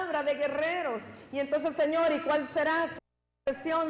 palabra de guerreros. Y entonces, Señor, ¿y cuál será?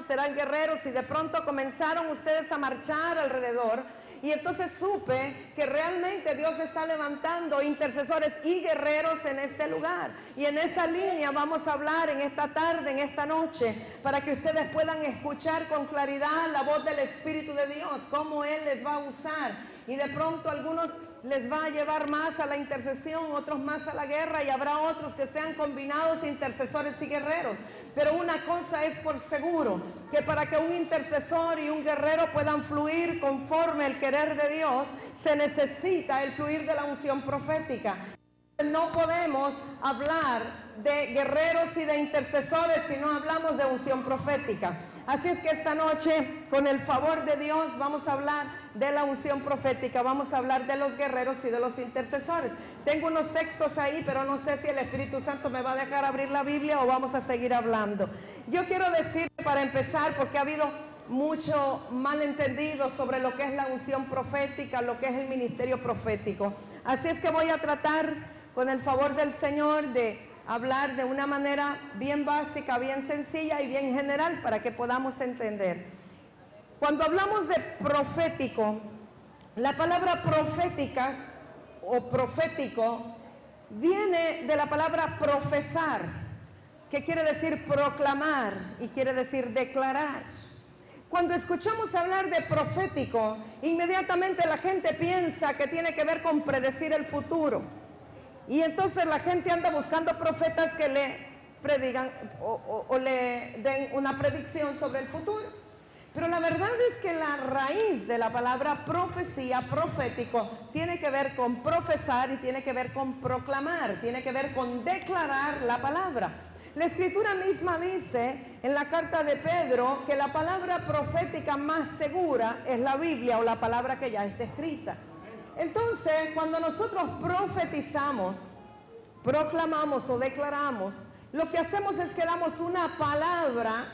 Serán guerreros. Y de pronto comenzaron ustedes a marchar alrededor. Y entonces supe que realmente Dios está levantando intercesores y guerreros en este lugar. Y en esa línea vamos a hablar en esta tarde, en esta noche, para que ustedes puedan escuchar con claridad la voz del Espíritu de Dios, cómo Él les va a usar. Y de pronto algunos les va a llevar más a la intercesión, otros más a la guerra, y habrá otros que sean combinados intercesores y guerreros. Pero una cosa es por seguro, que para que un intercesor y un guerrero puedan fluir conforme el querer de Dios, se necesita el fluir de la unción profética. No podemos hablar de guerreros y de intercesores si no hablamos de unción profética. Así es que esta noche, con el favor de Dios, vamos a hablar de la unción profética, vamos a hablar de los guerreros y de los intercesores. Tengo unos textos ahí, pero no sé si el Espíritu Santo me va a dejar abrir la Biblia o vamos a seguir hablando. Yo quiero decir, para empezar, porque ha habido mucho malentendido sobre lo que es la unción profética, lo que es el ministerio profético. Así es que voy a tratar, con el favor del Señor, de hablar de una manera bien básica, bien sencilla y bien general para que podamos entender. Cuando hablamos de profético, la palabra proféticas o profético viene de la palabra profesar, que quiere decir proclamar y quiere decir declarar. Cuando escuchamos hablar de profético, inmediatamente la gente piensa que tiene que ver con predecir el futuro. Y entonces la gente anda buscando profetas que le predigan o le den una predicción sobre el futuro. Pero la verdad es que la raíz de la palabra profecía, profético, tiene que ver con profesar y tiene que ver con proclamar, tiene que ver con declarar la palabra. La Escritura misma dice en la carta de Pedro que la palabra profética más segura es la Biblia o la palabra que ya está escrita. Entonces, cuando nosotros profetizamos, proclamamos o declaramos, lo que hacemos es que damos una palabra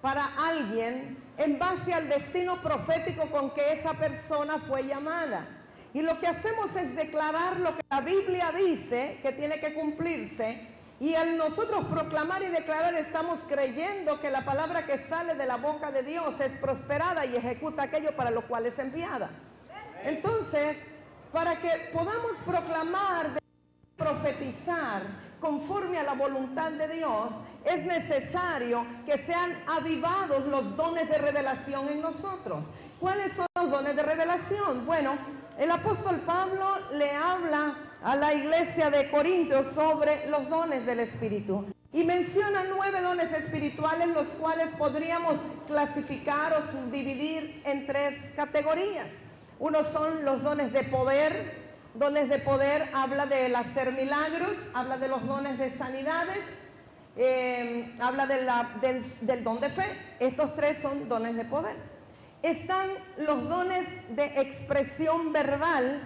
para alguien en base al destino profético con que esa persona fue llamada. Y lo que hacemos es declarar lo que la Biblia dice que tiene que cumplirse, y al nosotros proclamar y declarar estamos creyendo que la palabra que sale de la boca de Dios es prosperada y ejecuta aquello para lo cual es enviada. Entonces, para que podamos proclamar, profetizar conforme a la voluntad de Dios, es necesario que sean avivados los dones de revelación en nosotros. ¿Cuáles son los dones de revelación? Bueno, el apóstol Pablo le habla a la iglesia de Corintios sobre los dones del Espíritu y menciona 9 dones espirituales, los cuales podríamos clasificar o subdividir en 3 categorías. Unos son los dones de poder. Dones de poder habla del hacer milagros, habla de los dones de sanidades, habla del don de fe. Estos 3 son dones de poder. Están los dones de expresión verbal,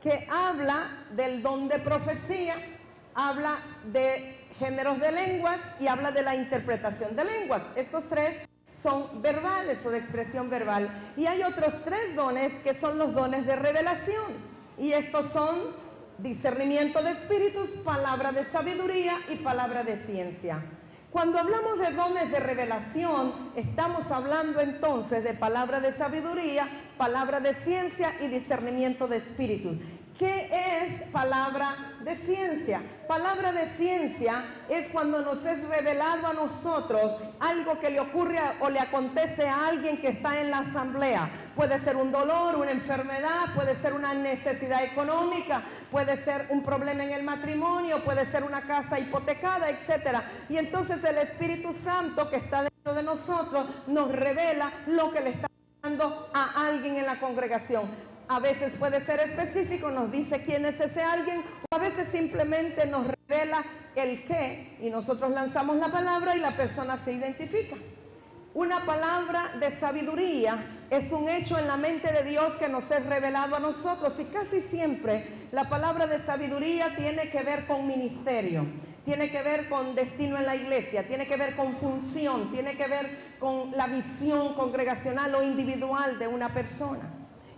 que habla del don de profecía, habla de géneros de lenguas y habla de la interpretación de lenguas. Estos 3 son verbales o de expresión verbal. Y hay otros 3 dones que son los dones de revelación. Y estos son discernimiento de espíritus, palabra de sabiduría y palabra de ciencia. Cuando hablamos de dones de revelación, estamos hablando entonces de palabra de sabiduría, palabra de ciencia y discernimiento de espíritus. ¿Qué es palabra de ciencia? Palabra de ciencia es cuando nos es revelado a nosotros algo que le ocurre o le acontece a alguien que está en la asamblea. Puede ser un dolor, una enfermedad, puede ser una necesidad económica, puede ser un problema en el matrimonio, puede ser una casa hipotecada, etc. Y entonces el Espíritu Santo que está dentro de nosotros nos revela lo que le está pasando a alguien en la congregación. A veces puede ser específico, nos dice quién es ese alguien, o a veces simplemente nos revela el qué y nosotros lanzamos la palabra y la persona se identifica. Una palabra de sabiduría es un hecho en la mente de Dios que nos es revelado a nosotros, y casi siempre la palabra de sabiduría tiene que ver con ministerio, tiene que ver con destino en la iglesia, tiene que ver con función, tiene que ver con la visión congregacional o individual de una persona.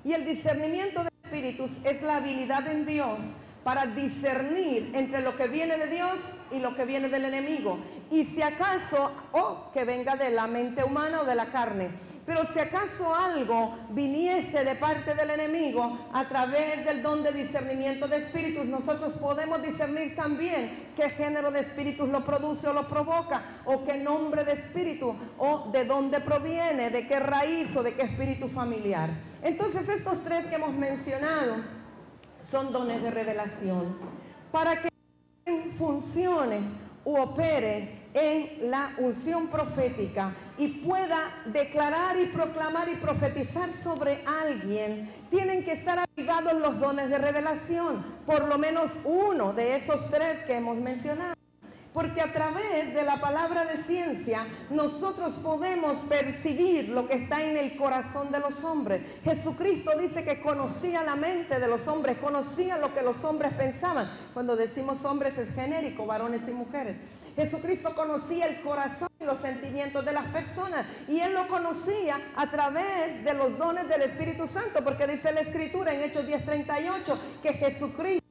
Y el discernimiento de espíritus es la habilidad en Dios para discernir entre lo que viene de Dios y lo que viene del enemigo. Y si acaso, o que venga de la mente humana o de la carne. Pero si acaso algo viniese de parte del enemigo a través del don de discernimiento de espíritus, nosotros podemos discernir también qué género de espíritus lo produce o lo provoca, o qué nombre de espíritu, o de dónde proviene, de qué raíz o de qué espíritu familiar. Entonces estos tres que hemos mencionado son dones de revelación. Para que funcione u opere en la unción profética y pueda declarar y proclamar y profetizar sobre alguien, tienen que estar activados los dones de revelación, por lo menos uno de esos tres que hemos mencionado. Porque a través de la palabra de ciencia nosotros podemos percibir lo que está en el corazón de los hombres. Jesucristo dice que conocía la mente de los hombres, conocía lo que los hombres pensaban. Cuando decimos hombres es genérico, varones y mujeres. Jesucristo conocía el corazón y los sentimientos de las personas, y Él lo conocía a través de los dones del Espíritu Santo, porque dice la Escritura en Hechos 10:38 que Jesucristo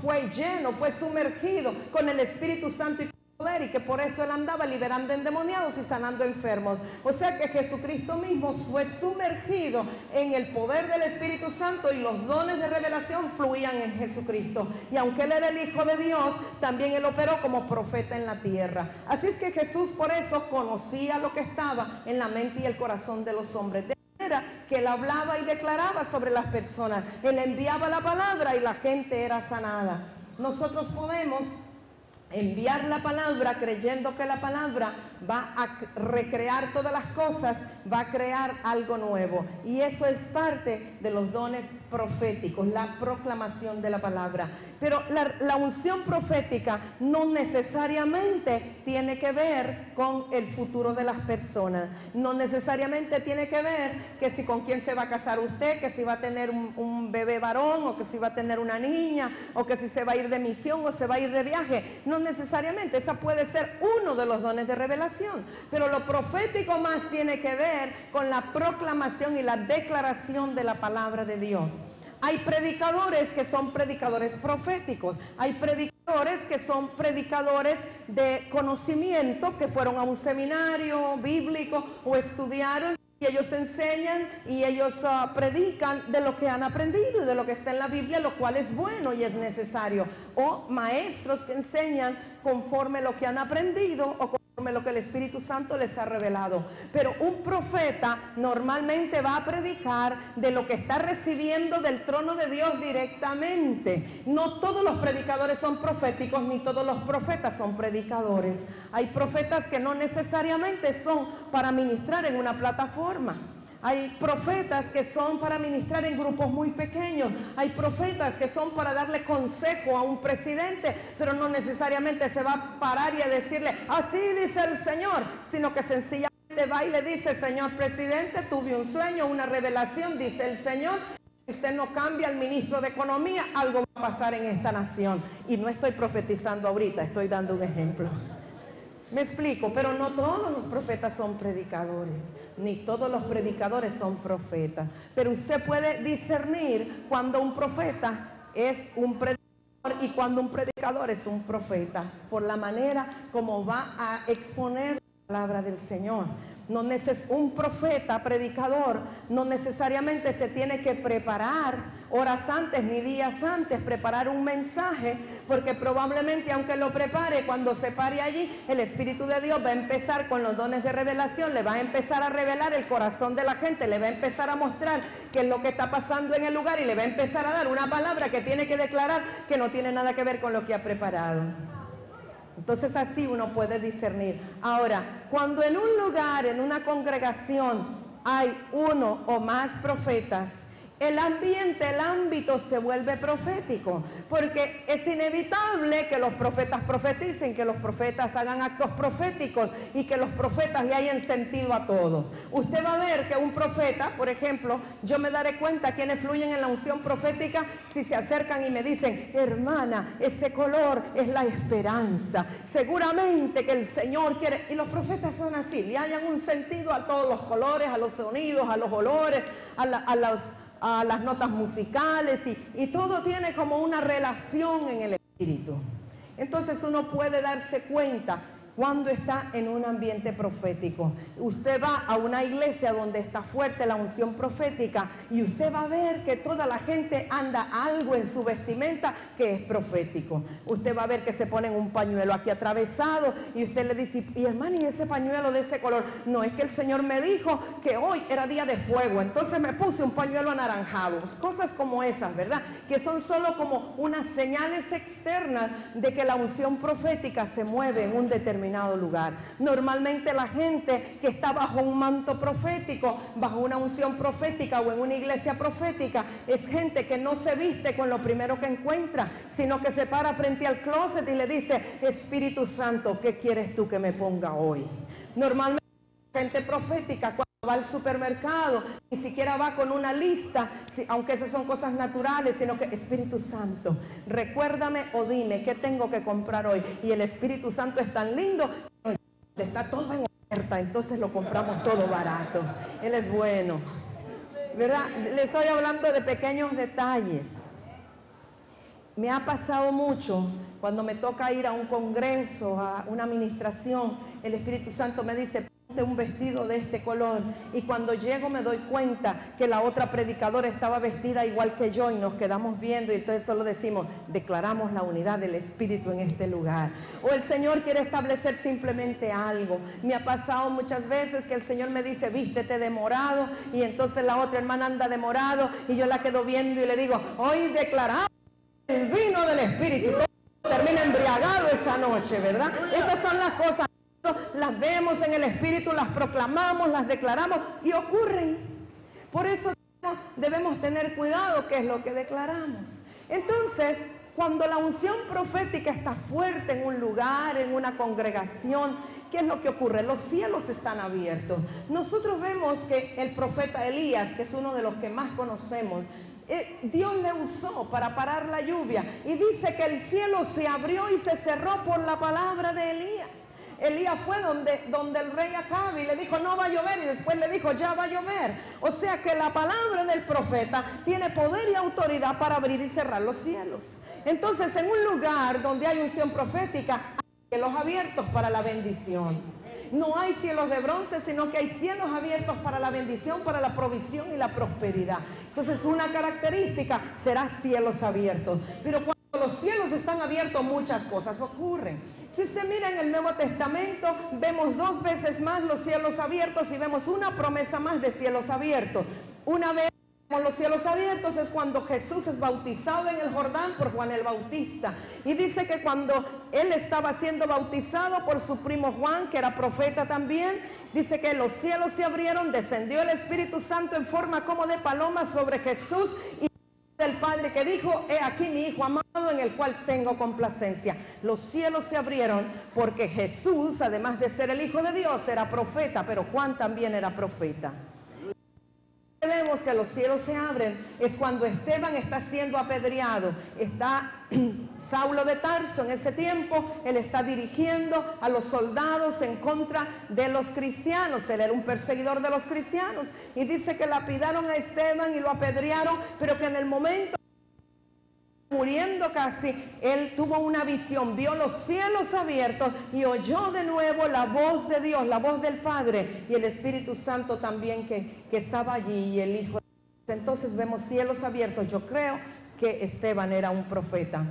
fue lleno, fue sumergido con el Espíritu Santo y poder, y que por eso Él andaba liberando endemoniados y sanando enfermos. O sea que Jesucristo mismo fue sumergido en el poder del Espíritu Santo, y los dones de revelación fluían en Jesucristo. Y aunque Él era el Hijo de Dios, también Él operó como profeta en la tierra. Así es que Jesús por eso conocía lo que estaba en la mente y el corazón de los hombres. Que Él hablaba y declaraba sobre las personas. Él enviaba la palabra y la gente era sanada. Nosotros podemos enviar la palabra creyendo que la palabra va a recrear todas las cosas, va a crear algo nuevo. Y eso es parte de los dones proféticos, la proclamación de la palabra. Pero la unción profética no necesariamente tiene que ver con el futuro de las personas. No necesariamente tiene que ver que si con quién se va a casar usted, que si va a tener un bebé varón, o que si va a tener una niña, o que si se va a ir de misión o se va a ir de viaje. No necesariamente, esa puede ser uno de los dones de revelación. Pero lo profético más tiene que ver con la proclamación y la declaración de la palabra de Dios. Hay predicadores que son predicadores proféticos. Hay predicadores que son predicadores de conocimiento, que fueron a un seminario bíblico o estudiaron, y ellos enseñan y ellos predican de lo que han aprendido y de lo que está en la Biblia, lo cual es bueno y es necesario. O maestros que enseñan conforme lo que han aprendido o conforme lo que el Espíritu Santo les ha revelado. Pero un profeta normalmente va a predicar de lo que está recibiendo del trono de Dios directamente. No todos los predicadores son proféticos, ni todos los profetas son predicadores. Hay profetas que no necesariamente son para ministrar en una plataforma. Hay profetas que son para ministrar en grupos muy pequeños. Hay profetas que son para darle consejo a un presidente, pero no necesariamente se va a parar y a decirle, así dice el Señor, sino que sencillamente va y le dice, señor presidente, tuve un sueño, una revelación, dice el Señor. Si usted no cambia al ministro de Economía, algo va a pasar en esta nación. Y no estoy profetizando ahorita, estoy dando un ejemplo. Me explico, pero no todos los profetas son predicadores, ni todos los predicadores son profetas. Pero usted puede discernir cuando un profeta es un predicador y cuando un predicador es un profeta, por la manera como va a exponer la palabra del Señor. Un profeta, predicador, no necesariamente se tiene que preparar horas antes ni días antes, preparar un mensaje, porque probablemente aunque lo prepare, cuando se pare allí, el Espíritu de Dios va a empezar con los dones de revelación, le va a empezar a revelar el corazón de la gente, le va a empezar a mostrar qué es lo que está pasando en el lugar, y le va a empezar a dar una palabra que tiene que declarar que no tiene nada que ver con lo que ha preparado. Entonces así uno puede discernir. Ahora, cuando en un lugar, en una congregación, hay uno o más profetas, el ambiente, el ámbito se vuelve profético, porque es inevitable que los profetas profeticen, que los profetas hagan actos proféticos y que los profetas le hayan sentido a todo. Usted va a ver que un profeta, por ejemplo, yo me daré cuenta quienes fluyen en la unción profética si se acercan y me dicen, hermana, ese color es la esperanza, seguramente que el Señor quiere. Y los profetas son así, le hallan un sentido a todos los colores, a los sonidos, a los olores, a los las notas musicales y todo tiene como una relación en el espíritu. Entonces uno puede darse cuenta cuando está en un ambiente profético. Usted va a una iglesia donde está fuerte la unción profética y usted va a ver que toda la gente anda algo en su vestimenta que es profético. Usted va a ver que se ponen un pañuelo aquí atravesado y usted le dice, y hermano, ¿y ese pañuelo de ese color? No, es que el Señor me dijo que hoy era día de fuego, entonces me puse un pañuelo anaranjado. Cosas como esas, ¿verdad? Que son solo como unas señales externas de que la unción profética se mueve en un determinado lugar. Normalmente la gente que está bajo un manto profético, bajo una unción profética o en una iglesia profética, es gente que no se viste con lo primero que encuentra, sino que se para frente al closet y le dice, Espíritu Santo, ¿qué quieres tú que me ponga hoy? Normalmente gente profética cuando va al supermercado ni siquiera va con una lista, aunque esas son cosas naturales, sino que Espíritu Santo, recuérdame o dime qué tengo que comprar hoy. Y el Espíritu Santo es tan lindo, está todo en oferta, entonces lo compramos todo barato. Él es bueno, ¿verdad? Le estoy hablando de pequeños detalles. Me ha pasado mucho cuando me toca ir a un congreso, a una administración, el Espíritu Santo me dice, ponte un vestido de este color, y cuando llego me doy cuenta que la otra predicadora estaba vestida igual que yo y nos quedamos viendo y entonces solo decimos, declaramos la unidad del Espíritu en este lugar. O el Señor quiere establecer simplemente algo. Me ha pasado muchas veces que el Señor me dice, vístete de morado, y entonces la otra hermana anda de morado y yo la quedo viendo y le digo, hoy declaramos el vino del Espíritu. Termina embriagado esa noche, ¿verdad? Esas son las cosas, las vemos en el Espíritu, las proclamamos, las declaramos y ocurren. Por eso debemos tener cuidado qué es lo que declaramos. Entonces, cuando la unción profética está fuerte en un lugar, en una congregación, ¿qué es lo que ocurre? Los cielos están abiertos. Nosotros vemos que el profeta Elías, que es uno de los que más conocemos, Dios le usó para parar la lluvia y dice que el cielo se abrió y se cerró por la palabra de Elías. Elías fue donde el rey Acab y le dijo no va a llover y después le dijo ya va a llover. O sea que la palabra del profeta tiene poder y autoridad para abrir y cerrar los cielos. Entonces en un lugar donde hay unción profética hay cielos abiertos para la bendición. No hay cielos de bronce, sino que hay cielos abiertos para la bendición, para la provisión y la prosperidad. Entonces una característica será cielos abiertos. Pero cuando los cielos están abiertos muchas cosas ocurren. Si usted mira en el Nuevo Testamento, vemos 2 veces más los cielos abiertos y vemos una promesa más de cielos abiertos. Una vez los cielos abiertos es cuando Jesús es bautizado en el Jordán por Juan el Bautista. Y dice que cuando él estaba siendo bautizado por su primo Juan, que era profeta también, dice que los cielos se abrieron, descendió el Espíritu Santo en forma como de paloma sobre Jesús y del Padre que dijo, he aquí mi Hijo amado en el cual tengo complacencia. Los cielos se abrieron porque Jesús, además de ser el Hijo de Dios, era profeta, pero Juan también era profeta. Vemos que los cielos se abren es cuando Esteban está siendo apedreado. Está Saulo de Tarso en ese tiempo, él está dirigiendo a los soldados en contra de los cristianos. Él era un perseguidor de los cristianos y dice que lapidaron a Esteban y lo apedrearon, pero que en el momento muriendo casi, él tuvo una visión, vio los cielos abiertos y oyó de nuevo la voz de Dios, la voz del Padre y el Espíritu Santo también que estaba allí y el Hijo. Entonces vemos cielos abiertos. Yo creo que Esteban era un profeta.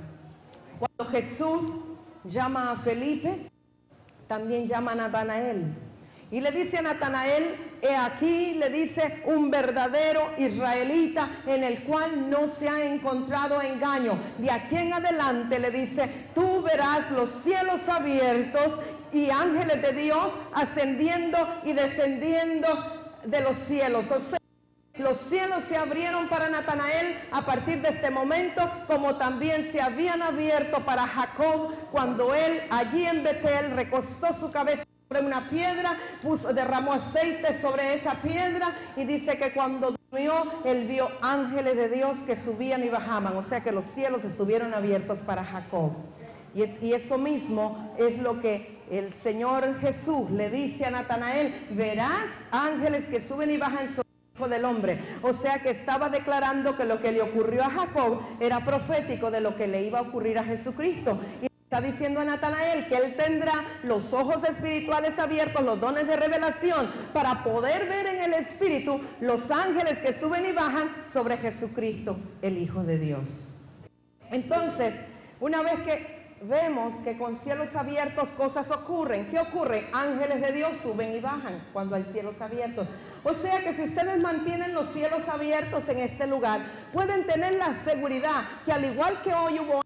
Cuando Jesús llama a Felipe, también llama a Natanael. Y le dice a Natanael, he aquí, le dice, un verdadero israelita en el cual no se ha encontrado engaño. De aquí en adelante le dice, tú verás los cielos abiertos y ángeles de Dios ascendiendo y descendiendo de los cielos. O sea, los cielos se abrieron para Natanael a partir de ese momento, como también se habían abierto para Jacob cuando él allí en Betel recostó su cabeza sobre una piedra, derramó aceite sobre esa piedra y dice que cuando durmió, él vio ángeles de Dios que subían y bajaban. O sea que los cielos estuvieron abiertos para Jacob. Y eso mismo es lo que el Señor Jesús le dice a Natanael, verás ángeles que suben y bajan sobre del hombre. O sea que estaba declarando que lo que le ocurrió a Jacob era profético de lo que le iba a ocurrir a Jesucristo. Y está diciendo a Natanael que él tendrá los ojos espirituales abiertos, los dones de revelación, para poder ver en el espíritu los ángeles que suben y bajan sobre Jesucristo, el Hijo de Dios. Entonces, una vez que vemos que con cielos abiertos cosas ocurren, ¿qué ocurre? Ángeles de Dios suben y bajan cuando hay cielos abiertos. O sea que si ustedes mantienen los cielos abiertos en este lugar, pueden tener la seguridad que al igual que hoy hubo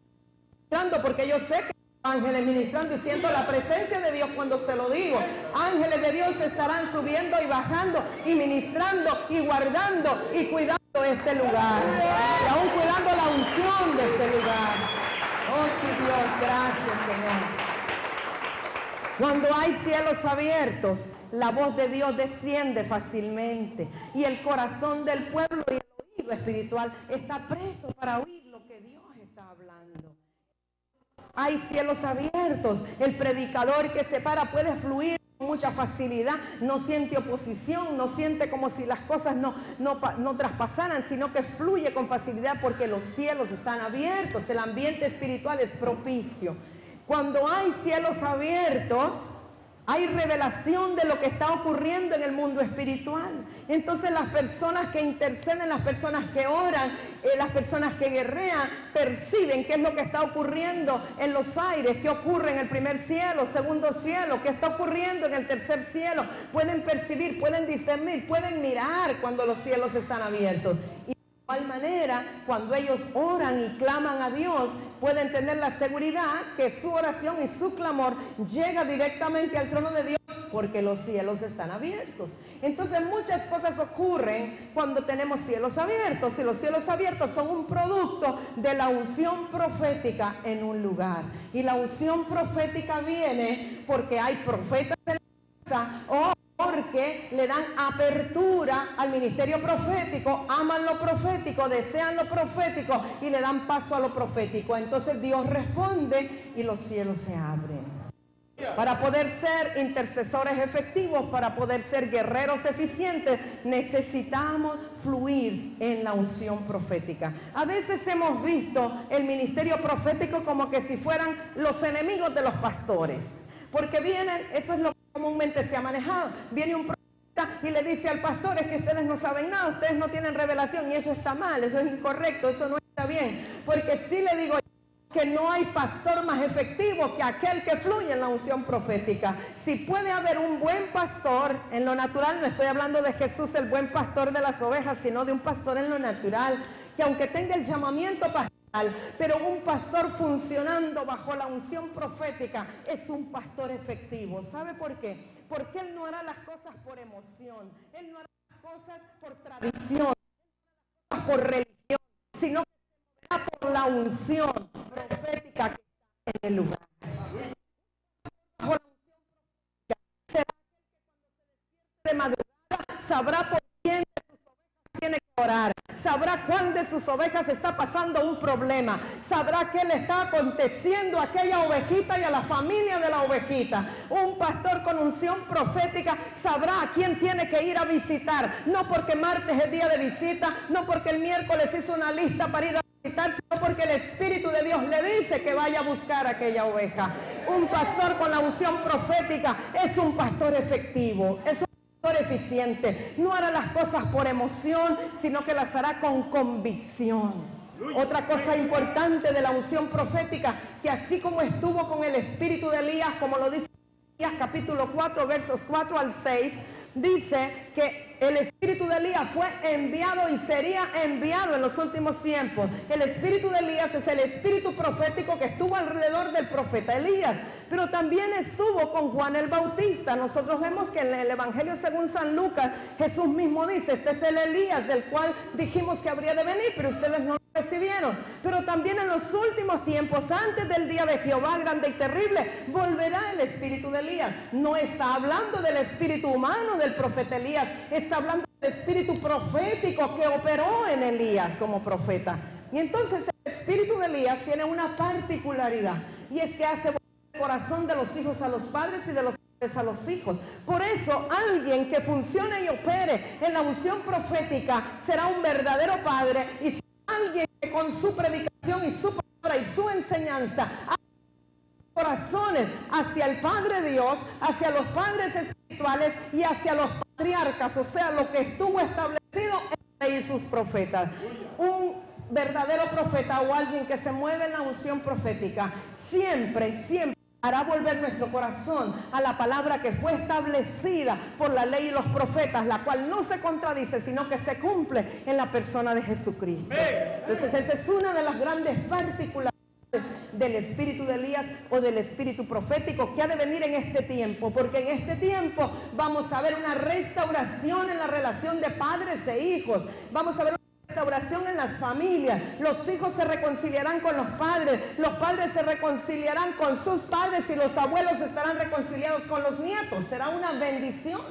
porque yo sé que ángeles ministrando y siento la presencia de Dios cuando se lo digo. Ángeles de Dios estarán subiendo y bajando y ministrando y guardando y cuidando este lugar. Y aún cuidando la unción de este lugar. Oh sí, Dios, gracias, Señor. Cuando hay cielos abiertos, la voz de Dios desciende fácilmente y el corazón del pueblo y el oído espiritual está presto para oír lo que Dios está hablando. Hay cielos abiertos, el predicador que se para puede fluir con mucha facilidad, no siente oposición, no siente como si las cosas no traspasaran, sino que fluye con facilidad porque los cielos están abiertos, el ambiente espiritual es propicio. Cuando hay cielos abiertos, hay revelación de lo que está ocurriendo en el mundo espiritual. Entonces las personas que interceden, las personas que oran, las personas que guerrean, perciben qué es lo que está ocurriendo en los aires, qué ocurre en el primer cielo, segundo cielo, qué está ocurriendo en el tercer cielo. Pueden percibir, pueden discernir, pueden mirar cuando los cielos están abiertos. Y de igual manera, cuando ellos oran y claman a Dios, pueden tener la seguridad que su oración y su clamor llega directamente al trono de Dios porque los cielos están abiertos. Entonces muchas cosas ocurren cuando tenemos cielos abiertos, y los cielos abiertos son un producto de la unción profética en un lugar. Y la unción profética viene porque hay profetas en la casa o porque le dan apertura al ministerio profético, aman lo profético, desean lo profético y le dan paso a lo profético. Entonces Dios responde y los cielos se abren. Para poder ser intercesores efectivos, para poder ser guerreros eficientes, necesitamos fluir en la unción profética. A veces hemos visto el ministerio profético como que si fueran los enemigos de los pastores, porque vienen, eso es lo que comúnmente se ha manejado, viene un profeta y le dice al pastor: es que ustedes no saben nada, ustedes no tienen revelación, y eso está mal, eso es incorrecto, eso no está bien, porque sí le digo que no hay pastor más efectivo que aquel que fluye en la unción profética. Si puede haber un buen pastor en lo natural, no estoy hablando de Jesús el buen pastor de las ovejas, sino de un pastor en lo natural, que aunque tenga el llamamiento pastoral, pero un pastor funcionando bajo la unción profética es un pastor efectivo. ¿Sabe por qué? Porque él no hará las cosas por emoción, él no hará las cosas por tradición, por religión, sino que será por la unción profética que está en el lugar. Bajo la unción profética será que cuando se despierte de madrugada sabrá por quién de sus ovejas tiene que orar, sabrá cuál de sus ovejas está pasando un problema, sabrá qué le está aconteciendo a aquella ovejita y a la familia de la ovejita. Un pastor con unción profética sabrá a quién tiene que ir a visitar, no porque martes es día de visita, no porque el miércoles hizo una lista para ir a visitar, sino porque el Espíritu de Dios le dice que vaya a buscar a aquella oveja. Un pastor con la unción profética es un pastor efectivo, es un pastor eficiente, no hará las cosas por emoción, sino que las hará con convicción. Otra cosa importante de la unción profética, que así como estuvo con el espíritu de Elías, como lo dice Elías capítulo 4 versos 4 al 6, dice que el espíritu de Elías fue enviado y sería enviado en los últimos tiempos. El espíritu de Elías es el espíritu profético que estuvo alrededor del profeta Elías, pero también estuvo con Juan el Bautista. Nosotros vemos que en el Evangelio según San Lucas, Jesús mismo dice: este es el Elías del cual dijimos que habría de venir, pero ustedes no lo recibieron. Pero también en los últimos tiempos, antes del día de Jehová grande y terrible, volverá el espíritu de Elías. No está hablando del espíritu humano del profeta Elías, está hablando del espíritu profético que operó en Elías como profeta. Y entonces el espíritu de Elías tiene una particularidad, y es que hace volver el corazón de los hijos a los padres y de los padres a los hijos. Por eso alguien que funcione y opere en la unción profética será un verdadero padre, y será alguien que con su predicación y su palabra y su enseñanza corazones hacia el Padre Dios, hacia los padres espirituales y hacia los patriarcas, o sea, lo que estuvo establecido en sus profetas. Un verdadero profeta o alguien que se mueve en la unción profética siempre hará volver nuestro corazón a la palabra que fue establecida por la ley y los profetas, la cual no se contradice, sino que se cumple en la persona de Jesucristo. Entonces esa es una de las grandes particularidades del espíritu de Elías o del espíritu profético que ha de venir en este tiempo, porque en este tiempo vamos a ver una restauración en la relación de padres e hijos, vamos a ver restauración en las familias, los hijos se reconciliarán con los padres se reconciliarán con sus padres y los abuelos estarán reconciliados con los nietos. Será una bendición.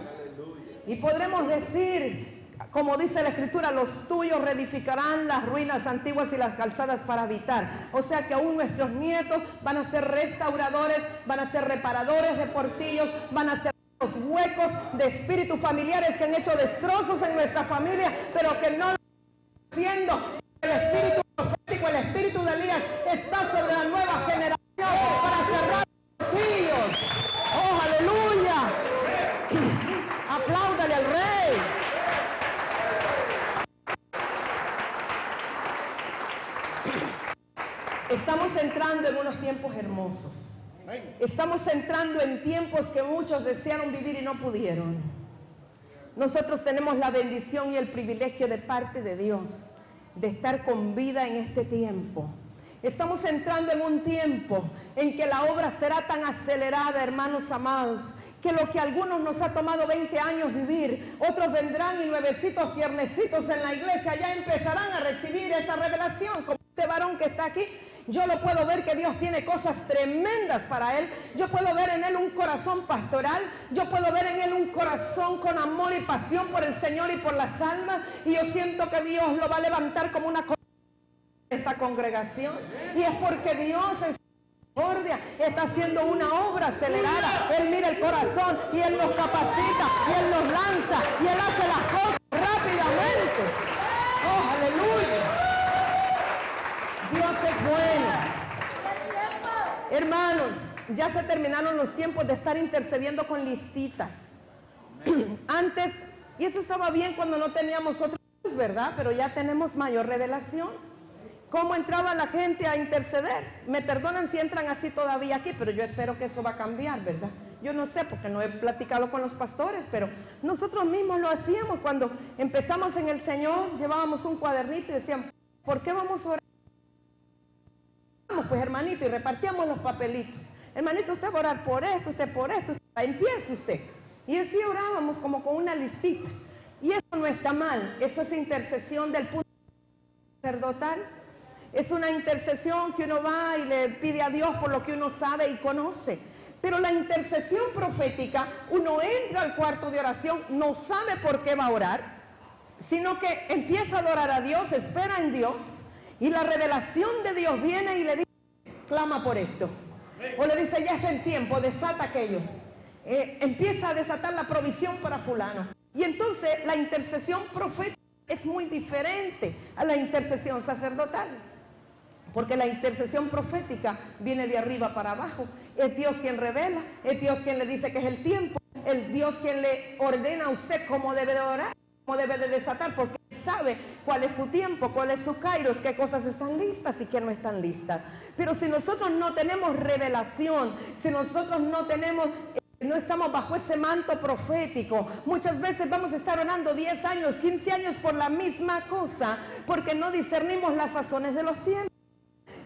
Y podremos decir, como dice la Escritura, los tuyos reedificarán las ruinas antiguas y las calzadas para habitar. O sea que aún nuestros nietos van a ser restauradores, van a ser reparadores de portillos, van a ser los huecos de espíritus familiares que han hecho destrozos en nuestra familia, pero que no siendo el espíritu profético, el espíritu de Elías está sobre la nueva generación para cerrar los portillos. ¡Oh, aleluya! Apláudale al Rey. Estamos entrando en unos tiempos hermosos. Estamos entrando en tiempos que muchos desearon vivir y no pudieron. Nosotros tenemos la bendición y el privilegio de parte de Dios de estar con vida en este tiempo. Estamos entrando en un tiempo en que la obra será tan acelerada, hermanos amados, que lo que a algunos nos ha tomado 20 años vivir, otros vendrán y nuevecitos, tiernecitos en la iglesia ya empezarán a recibir esa revelación, como este varón que está aquí. Yo lo puedo ver que Dios tiene cosas tremendas para él. Yo puedo ver en él un corazón pastoral. Yo puedo ver en él un corazón con amor y pasión por el Señor y por las almas. Y yo siento que Dios lo va a levantar como una esta congregación. Y es porque Dios en su misericordia está haciendo una obra acelerada. Él mira el corazón y Él los capacita y Él los lanza y Él hace las cosas rápidamente. ¡Oh, aleluya! Dios es bueno. Hermanos, ya se terminaron los tiempos de estar intercediendo con listitas. Antes, y eso estaba bien cuando no teníamos otras, ¿verdad? Pero ya tenemos mayor revelación. ¿Cómo entraba la gente a interceder? Me perdonan si entran así todavía aquí, pero yo espero que eso va a cambiar, ¿verdad? Yo no sé porque no he platicado con los pastores, pero nosotros mismos lo hacíamos. Cuando empezamos en el Señor, llevábamos un cuadernito y decíamos, ¿por qué vamos a orar? Pues hermanito, y repartíamos los papelitos. Hermanito, usted va a orar por esto, usted por esto, empiece usted. Y así orábamos como con una listita. Y eso no está mal, eso es intercesión del punto sacerdotal. Es una intercesión que uno va y le pide a Dios por lo que uno sabe y conoce. Pero la intercesión profética, uno entra al cuarto de oración, no sabe por qué va a orar, sino que empieza a adorar a Dios, espera en Dios. Y la revelación de Dios viene y le dice, clama por esto. O le dice, ya es el tiempo, desata aquello. Empieza a desatar la provisión para fulano. Y entonces la intercesión profética es muy diferente a la intercesión sacerdotal. Porque la intercesión profética viene de arriba para abajo. Es Dios quien revela, es Dios quien le dice que es el tiempo, es Dios quien le ordena a usted cómo debe de orar, cómo debe de desatar, porque sabe cuál es su tiempo, cuál es su kairos, qué cosas están listas y qué no están listas. Pero si nosotros no tenemos revelación, si nosotros no estamos bajo ese manto profético, muchas veces vamos a estar orando 10 años, 15 años por la misma cosa, porque no discernimos las sazones de los tiempos.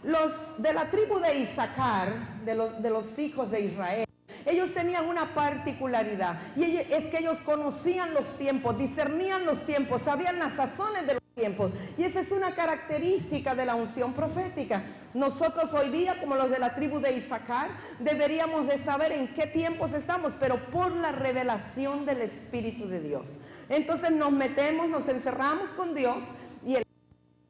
Los de la tribu de Isaacar, de los hijos de Israel, ellos tenían una particularidad, y es que ellos conocían los tiempos, discernían los tiempos, sabían las sazones de los tiempos, y esa es una característica de la unción profética. Nosotros hoy día, como los de la tribu de Isaacar, deberíamos de saber en qué tiempos estamos, pero por la revelación del Espíritu de Dios. Entonces nos metemos, nos encerramos con Dios, y el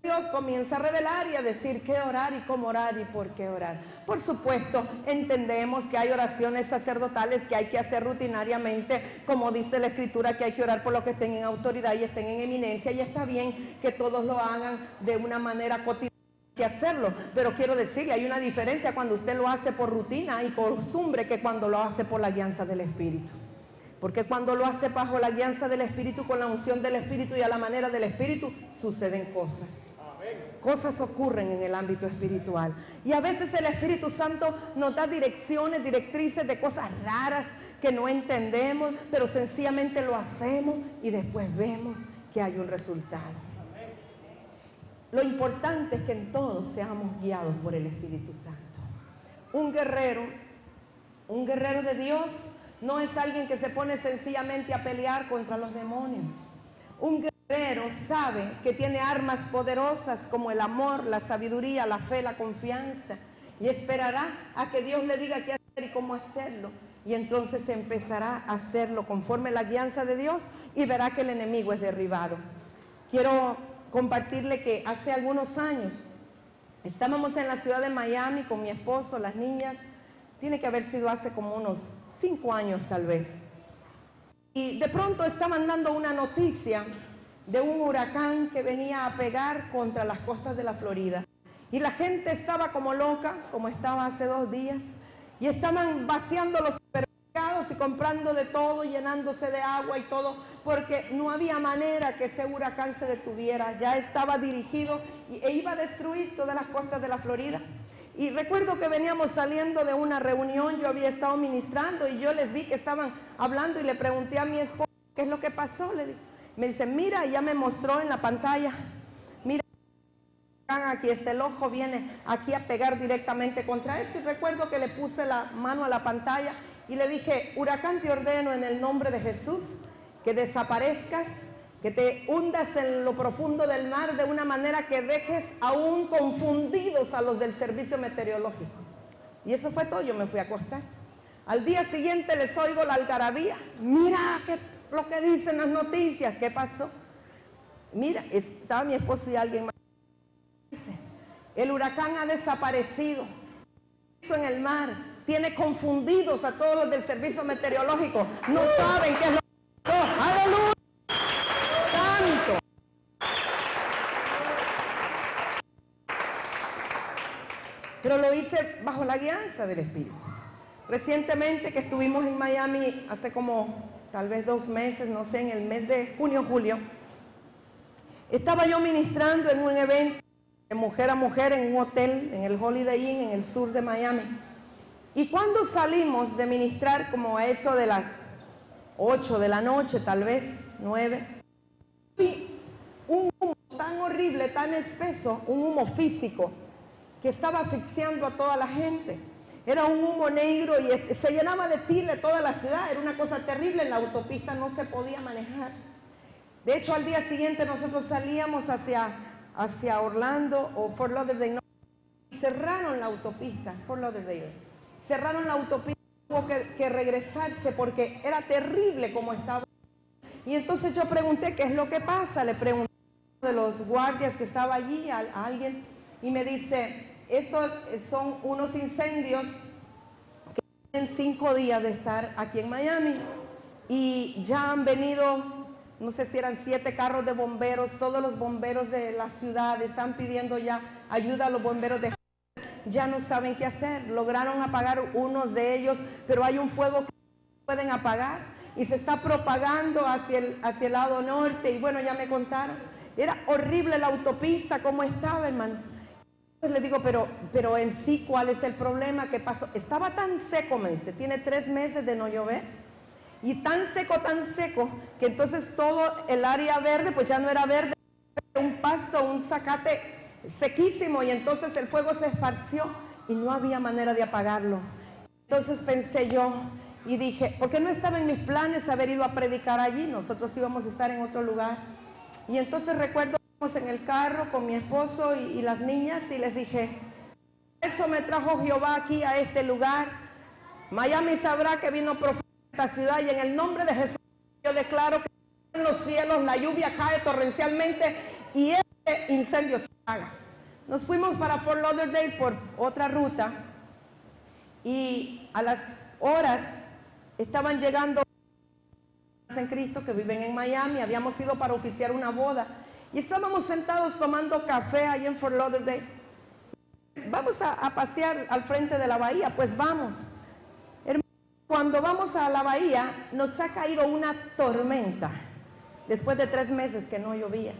Dios Dios comienza a revelar y a decir qué orar y cómo orar y por qué orar. Por supuesto, entendemos que hay oraciones sacerdotales que hay que hacer rutinariamente, como dice la Escritura, que hay que orar por los que estén en autoridad y estén en eminencia, y está bien que todos lo hagan de una manera cotidiana que hacerlo, pero quiero decirle, hay una diferencia cuando usted lo hace por rutina y costumbre que cuando lo hace por la guianza del Espíritu. Porque cuando lo hace bajo la guianza del Espíritu, con la unción del Espíritu y a la manera del Espíritu, suceden cosas. Cosas ocurren en el ámbito espiritual. Y a veces el Espíritu Santo nos da direcciones, directrices de cosas raras que no entendemos, pero sencillamente lo hacemos y después vemos que hay un resultado. Lo importante es que en todos seamos guiados por el Espíritu Santo. Un guerrero de Dios no es alguien que se pone sencillamente a pelear contra los demonios. Un guerrero sabe que tiene armas poderosas como el amor, la sabiduría, la fe, la confianza, y esperará a que Dios le diga qué hacer y cómo hacerlo, y entonces empezará a hacerlo conforme la guianza de Dios y verá que el enemigo es derribado. Quiero compartirle que hace algunos años estábamos en la ciudad de Miami con mi esposo, las niñas, tiene que haber sido hace como unos 5 años tal vez, y de pronto estaban dando una noticia de un huracán que venía a pegar contra las costas de la Florida, y la gente estaba como loca, como estaba hace 2 días, y estaban vaciando los supermercados y comprando de todo, llenándose de agua y todo, porque no había manera que ese huracán se detuviera. Ya estaba dirigido e iba a destruir todas las costas de la Florida. Y recuerdo que veníamos saliendo de una reunión, yo había estado ministrando y yo les vi que estaban hablando y le pregunté a mi esposo, ¿qué es lo que pasó? Me dice, mira, ya me mostró en la pantalla, mira, aquí está el ojo, viene aquí a pegar directamente contra eso. Y recuerdo que le puse la mano a la pantalla y le dije, huracán, te ordeno en el nombre de Jesús que desaparezcas, que te hundas en lo profundo del mar de una manera que dejes aún confundidos a los del servicio meteorológico. Y eso fue todo, yo me fui a acostar. Al día siguiente les oigo la algarabía. Mira lo que dicen las noticias. ¿Qué pasó? Mira, estaba mi esposo y alguien más. Dice, el huracán ha desaparecido. Eso en el mar. Tiene confundidos a todos los del servicio meteorológico. No saben qué es lo que pasó. ¡Aleluya! ¡Santo! Pero lo hice bajo la guianza del Espíritu. Recientemente que estuvimos en Miami, hace como tal vez 2 meses, no sé, en el mes de junio, julio, estaba yo ministrando en un evento de mujer a mujer en un hotel, en el Holiday Inn, en el sur de Miami. Y cuando salimos de ministrar, como a eso de las 8 de la noche, tal vez 9, vi un humo tan horrible, tan espeso, un humo físico, que estaba asfixiando a toda la gente. Era un humo negro y se llenaba de tile toda la ciudad. Era una cosa terrible, en la autopista no se podía manejar. De hecho, al día siguiente nosotros salíamos hacia Orlando o Fort Lauderdale, y cerraron la autopista, Fort Lauderdale. Cerraron la autopista, tuvo que regresarse porque era terrible como estaba. Y entonces yo pregunté, ¿qué es lo que pasa? Le pregunté a uno de los guardias que estaba allí, a alguien, y me dice, estos son unos incendios que tienen 5 días de estar aquí en Miami y ya han venido, no sé si eran 7 carros de bomberos, todos los bomberos de la ciudad están pidiendo ya ayuda a los bomberos de... Ya no saben qué hacer, lograron apagar unos de ellos, pero hay un fuego que no pueden apagar y se está propagando hacia el lado norte y bueno, ya me contaron, era horrible la autopista como estaba, hermanos. Entonces le digo, pero en sí, ¿cuál es el problema? ¿Qué pasó? Estaba tan seco, me dice, tiene 3 meses de no llover y tan seco, que entonces todo el área verde, pues ya no era verde, un pasto, un zacate sequísimo, y entonces el fuego se esparció y no había manera de apagarlo. Entonces pensé yo y dije, ¿por qué no estaba en mis planes haber ido a predicar allí? Nosotros íbamos a estar en otro lugar. Y entonces recuerdo en el carro con mi esposo y las niñas y les dije, eso me trajo Jehová aquí a este lugar. Miami sabrá que vino profeta a esta ciudad y en el nombre de Jesús yo declaro que en los cielos la lluvia cae torrencialmente y este incendio se haga. Nos fuimos para Fort Lauderdale por otra ruta y a las horas estaban llegando en Cristo que viven en Miami. Habíamos ido para oficiar una boda y estábamos sentados tomando café ahí en Fort Lauderdale. Vamos a pasear al frente de la bahía, pues vamos. Cuando vamos a la bahía nos ha caído una tormenta después de 3 meses que no llovía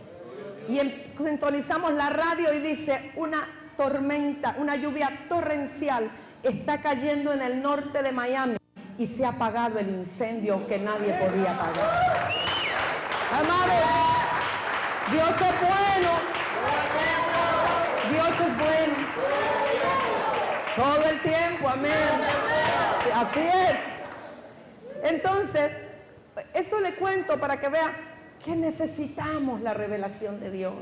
y sintonizamos la radio y dice: una tormenta, una lluvia torrencial está cayendo en el norte de Miami y se ha apagado el incendio que nadie podía apagar. Amados, Dios es bueno, Dios es bueno todo el tiempo, amén. Así es. Entonces, esto le cuento para que vea que necesitamos la revelación de Dios.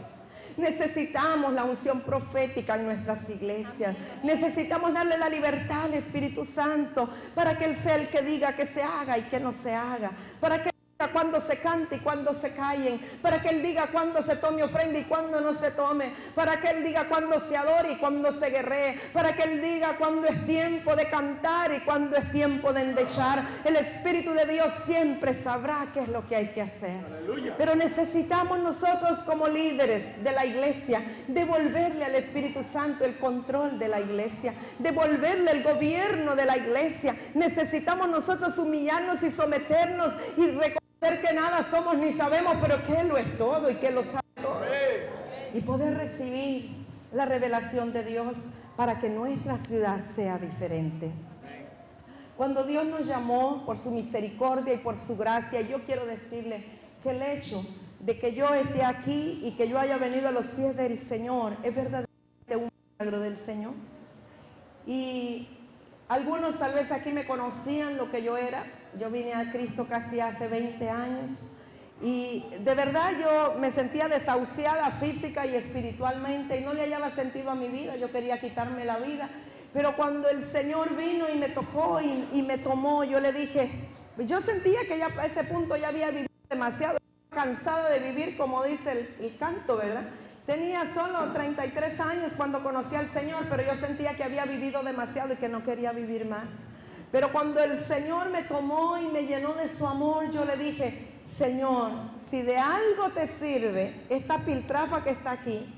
Necesitamos la unción profética en nuestras iglesias. Necesitamos darle la libertad al Espíritu Santo para que Él sea el que diga que se haga y que no se haga. Para que cuando se cante y cuando se callen, para que Él diga cuando se tome ofrenda y cuando no se tome, para que Él diga cuando se adore y cuando se guerree, para que Él diga cuando es tiempo de cantar y cuando es tiempo de endechar. El Espíritu de Dios siempre sabrá qué es lo que hay que hacer. Aleluya. Pero necesitamos nosotros como líderes de la iglesia devolverle al Espíritu Santo el control de la iglesia, devolverle el gobierno de la iglesia. Necesitamos nosotros humillarnos y someternos y reconocer que nada somos ni sabemos, pero que Él lo es todo y que Él lo sabe todo. Y poder recibir la revelación de Dios para que nuestra ciudad sea diferente. Cuando Dios nos llamó por su misericordia y por su gracia, yo quiero decirle que el hecho de que yo esté aquí y que yo haya venido a los pies del Señor es verdaderamente un milagro del Señor. Y algunos tal vez aquí me conocían lo que yo era. Yo vine a Cristo casi hace 20 años y de verdad yo me sentía desahuciada física y espiritualmente y no le hallaba sentido a mi vida. Yo quería quitarme la vida, pero cuando el Señor vino y me tocó y me tomó, yo le dije, yo sentía que ya a ese punto ya había vivido demasiado, cansada de vivir, como dice el canto, ¿verdad? Tenía solo 33 años cuando conocí al Señor, pero yo sentía que había vivido demasiado y que no quería vivir más. Pero cuando el Señor me tomó y me llenó de su amor, yo le dije, Señor, si de algo te sirve esta piltrafa que está aquí,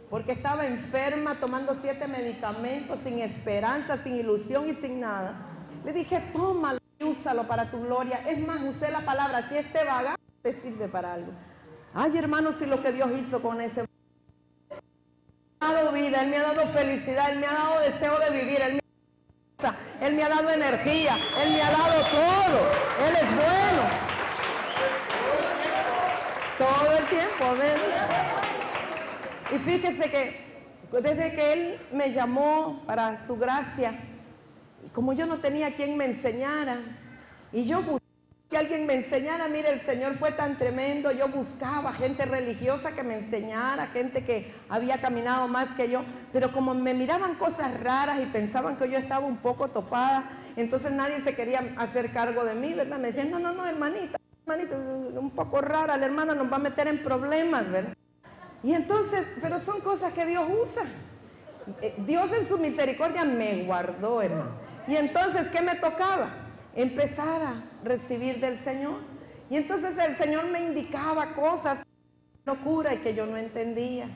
porque estaba enferma, tomando 7 medicamentos, sin esperanza, sin ilusión y sin nada, le dije, tómalo y úsalo para tu gloria. Es más, usé la palabra, si este vaga te sirve para algo. Ay, hermanos, si lo que Dios hizo con ese... Él me ha dado vida, Él me ha dado felicidad, Él me ha dado deseo de vivir, Él me ha dado energía, Él me ha dado todo. Él es bueno. Todo el tiempo, amén. Y fíjese que desde que Él me llamó para su gracia, como yo no tenía quien me enseñara, y yo buscaba que alguien me enseñara, mire, el Señor fue tan tremendo. Yo buscaba gente religiosa que me enseñara, gente que había caminado más que yo, pero como me miraban cosas raras y pensaban que yo estaba un poco topada, entonces nadie se quería hacer cargo de mí, ¿verdad? Me decían, no, hermanita, un poco rara, la hermana nos va a meter en problemas, ¿verdad? Y entonces, pero son cosas que Dios usa. Dios en su misericordia me guardó, hermano. Y entonces, ¿qué me tocaba? Empezar a recibir del Señor. Y entonces el Señor me indicaba cosas, locura, y que yo no entendía.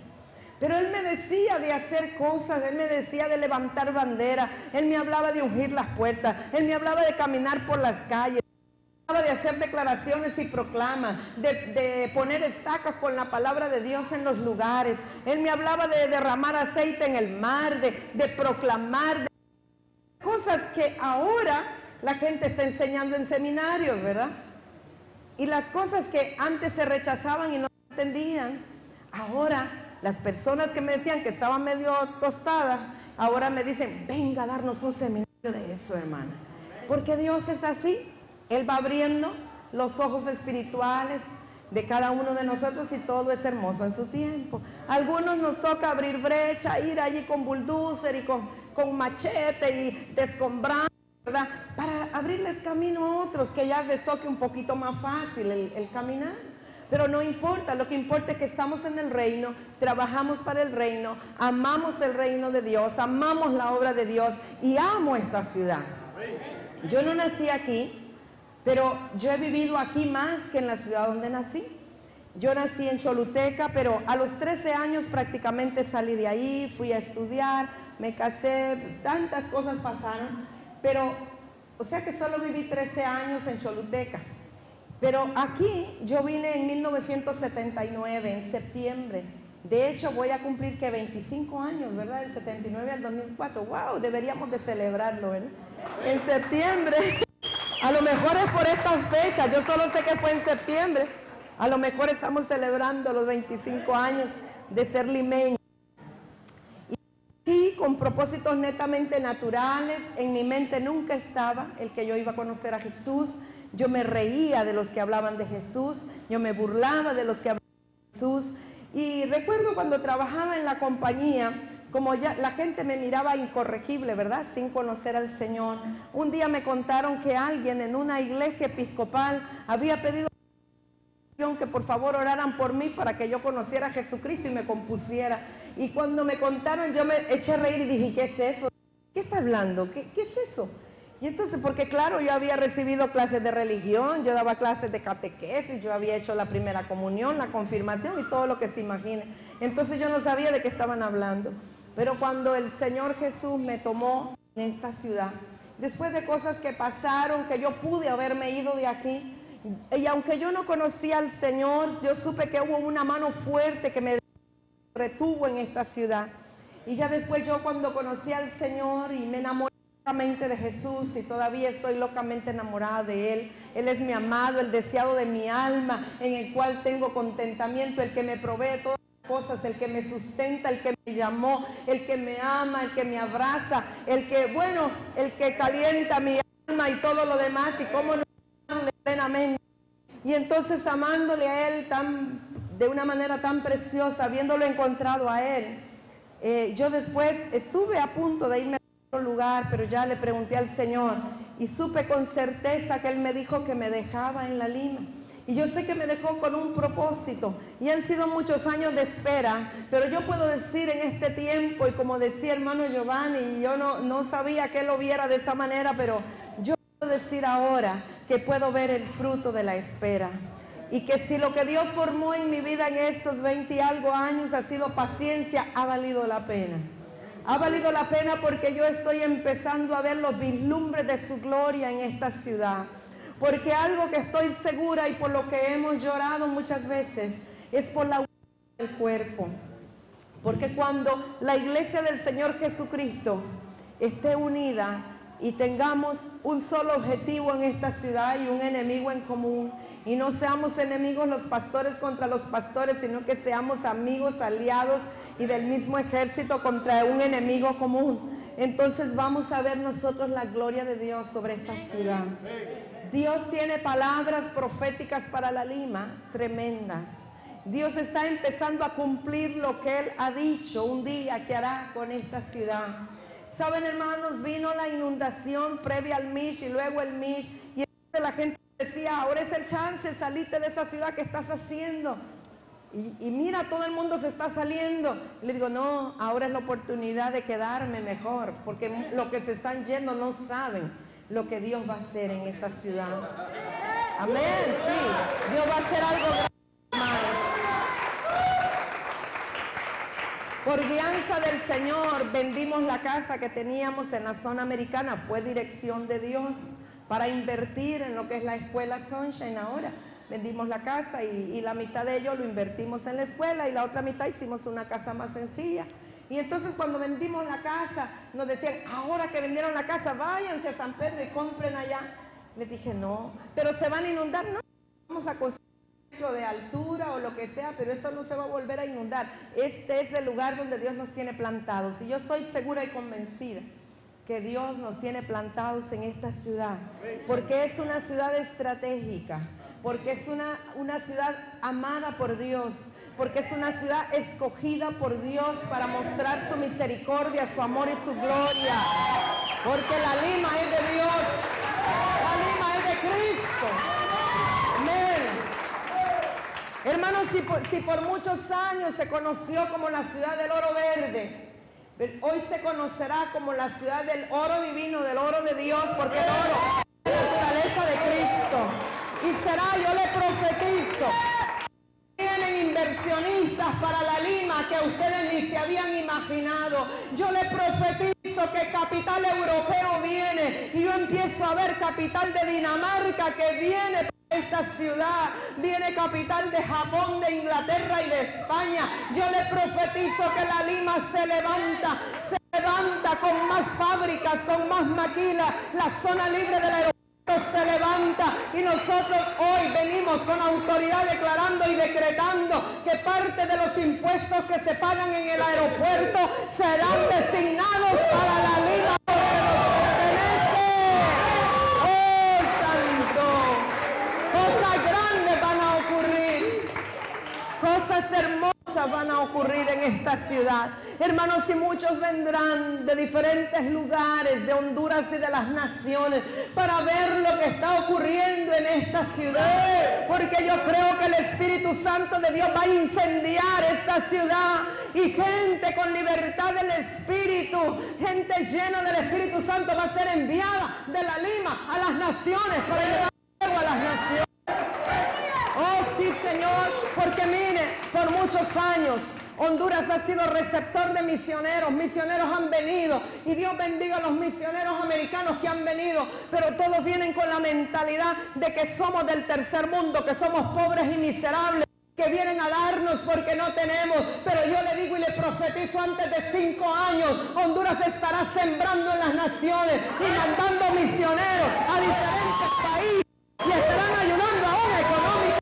Pero Él me decía de hacer cosas, Él me decía de levantar bandera, Él me hablaba de ungir las puertas, Él me hablaba de caminar por las calles, me hablaba de hacer declaraciones y proclamas, de poner estacas con la palabra de Dios en los lugares. Él me hablaba de derramar aceite en el mar, de proclamar, de cosas que ahora la gente está enseñando en seminarios, ¿verdad? Y las cosas que antes se rechazaban y no entendían, ahora las personas que me decían que estaban medio tostadas, ahora me dicen, venga a darnos un seminario de eso, hermana. Porque Dios es así. Él va abriendo los ojos espirituales de cada uno de nosotros y todo es hermoso en su tiempo. A algunos nos toca abrir brecha, ir allí con bulldozer y con machete y descombrar, ¿verdad? Para abrirles camino a otros, que ya les toque un poquito más fácil el caminar. pero no importa, lo que importa es que estamos en el reino, trabajamos para el reino, amamos el reino de Dios, amamos la obra de Dios y amo esta ciudad. Yo no nací aquí, pero yo he vivido aquí más que en la ciudad donde nací. Yo nací en Choluteca, pero a los 13 años prácticamente salí de ahí, fui a estudiar, me casé, tantas cosas pasaron, pero, o sea que solo viví 13 años en Choluteca. Pero aquí yo vine en 1979, en septiembre. De hecho, voy a cumplir que 25 años, ¿verdad? Del 79 al 2004. ¡Wow! Deberíamos de celebrarlo, ¿verdad? En septiembre. A lo mejor es por estas fechas. Yo solo sé que fue en septiembre. A lo mejor estamos celebrando los 25 años de ser limeño. Y con propósitos netamente naturales, en mi mente nunca estaba el que yo iba a conocer a Jesús. Yo me reía de los que hablaban de Jesús, yo me burlaba de los que hablaban de Jesús. Y recuerdo cuando trabajaba en la compañía, como ya la gente me miraba incorregible, ¿verdad? Sin conocer al Señor. Un día me contaron que alguien en una iglesia episcopal había pedido que por favor oraran por mí para que yo conociera a Jesucristo y me compusiera. Y cuando me contaron, yo me eché a reír y dije, ¿qué es eso? ¿Qué está hablando? ¿Qué es eso? Y entonces, porque claro, yo había recibido clases de religión, yo daba clases de catequesis, yo había hecho la primera comunión, la confirmación y todo lo que se imagine. Entonces yo no sabía de qué estaban hablando. Pero cuando el Señor Jesús me tomó en esta ciudad, después de cosas que pasaron, que yo pude haberme ido de aquí, y aunque yo no conocía al Señor, yo supe que hubo una mano fuerte que me retuvo en esta ciudad. Y ya después yo cuando conocí al Señor y me enamoré de Jesús y todavía estoy locamente enamorada de Él. Él es mi amado, el deseado de mi alma, en el cual tengo contentamiento, el que me provee todas las cosas, el que me sustenta, el que me llamó, el que me ama, el que me abraza, el que calienta mi alma y todo lo demás, y cómo no amarle plenamente. Y entonces amándole a Él de una manera tan preciosa, habiéndolo encontrado a Él, yo después estuve a punto de irme a otro lugar, pero ya le pregunté al Señor y supe con certeza que Él me dijo que me dejaba en la Lima. Y yo sé que me dejó con un propósito y han sido muchos años de espera, pero yo puedo decir en este tiempo, y como decía hermano Giovanni, y yo no sabía que él lo viera de esa manera, pero yo puedo decir ahora que puedo ver el fruto de la espera. Y que si lo que Dios formó en mi vida en estos 20 y algo años ha sido paciencia, ha valido la pena. Ha valido la pena porque yo estoy empezando a ver los vislumbres de su gloria en esta ciudad. Porque algo que estoy segura y por lo que hemos llorado muchas veces es por la unidad del cuerpo. Porque cuando la iglesia del Señor Jesucristo esté unida y tengamos un solo objetivo en esta ciudad y un enemigo en común, y no seamos enemigos los pastores contra los pastores, sino que seamos amigos, aliados y del mismo ejército contra un enemigo común, entonces vamos a ver nosotros la gloria de Dios sobre esta ciudad. Dios tiene palabras proféticas para la Lima tremendas. Dios está empezando a cumplir lo que Él ha dicho un día que hará con esta ciudad. Saben, hermanos, vino la inundación previa al Mish y luego el Mish, y entonces la gente decía, ahora es el chance, salite de esa ciudad que estás haciendo. Y mira, todo el mundo se está saliendo. Le digo, no, ahora es la oportunidad de quedarme mejor, porque los que se están yendo no saben lo que Dios va a hacer en esta ciudad. Amén, sí, Dios va a hacer algo grande, hermanos. Por guianza del Señor vendimos la casa que teníamos en la zona americana, fue dirección de Dios para invertir en lo que es la escuela Sunshine ahora. Vendimos la casa y la mitad de ello lo invertimos en la escuela y la otra mitad hicimos una casa más sencilla. Y entonces cuando vendimos la casa nos decían, ahora que vendieron la casa, váyanse a San Pedro y compren allá. Les dije, no, pero se van a inundar, no, vamos a construir de altura o lo que sea, pero esto no se va a volver a inundar. Este es el lugar donde Dios nos tiene plantados y yo estoy segura y convencida que Dios nos tiene plantados en esta ciudad, porque es una ciudad estratégica, porque es una ciudad amada por Dios, porque es una ciudad escogida por Dios para mostrar su misericordia, su amor y su gloria, porque la Lima es de Dios, la Lima es de Cristo. Amén. Hermanos, si por muchos años se conoció como la ciudad del oro verde, hoy se conocerá como la ciudad del oro divino, del oro de Dios, porque el oro es la naturaleza de Cristo. Y será, yo le profetizo, vienen inversionistas para la Lima que ustedes ni se habían imaginado. Yo le profetizo que capital europeo viene, y yo empiezo a ver capital de Dinamarca que viene para esta ciudad, viene capital de Japón, de Inglaterra y de España. Yo le profetizo que la Lima se levanta con más fábricas, con más maquilas, la zona libre del aeropuerto se levanta, y nosotros hoy venimos con autoridad declarando y decretando que parte de los impuestos que se pagan en el aeropuerto serán designados para la Lima, porque nos pertenece. ¡Oh, santo! Cosas grandes van a ocurrir, cosas hermosas van a ocurrir en esta ciudad. Hermanos, y muchos vendrán de diferentes lugares, de Honduras y de las naciones, para ver lo que está ocurriendo en esta ciudad. Porque yo creo que el Espíritu Santo de Dios va a incendiar esta ciudad. Y gente con libertad del Espíritu, gente llena del Espíritu Santo va a ser enviada de la Lima a las naciones para llevar fuego a las naciones. Oh, sí, Señor, porque mire, por muchos años Honduras ha sido receptor de misioneros. Misioneros han venido, y Dios bendiga a los misioneros americanos que han venido, pero todos vienen con la mentalidad de que somos del tercer mundo, que somos pobres y miserables, que vienen a darnos porque no tenemos. Pero yo le digo y le profetizo, antes de 5 años Honduras estará sembrando en las naciones y mandando misioneros a diferentes países, y estarán ayudando ahora económicamente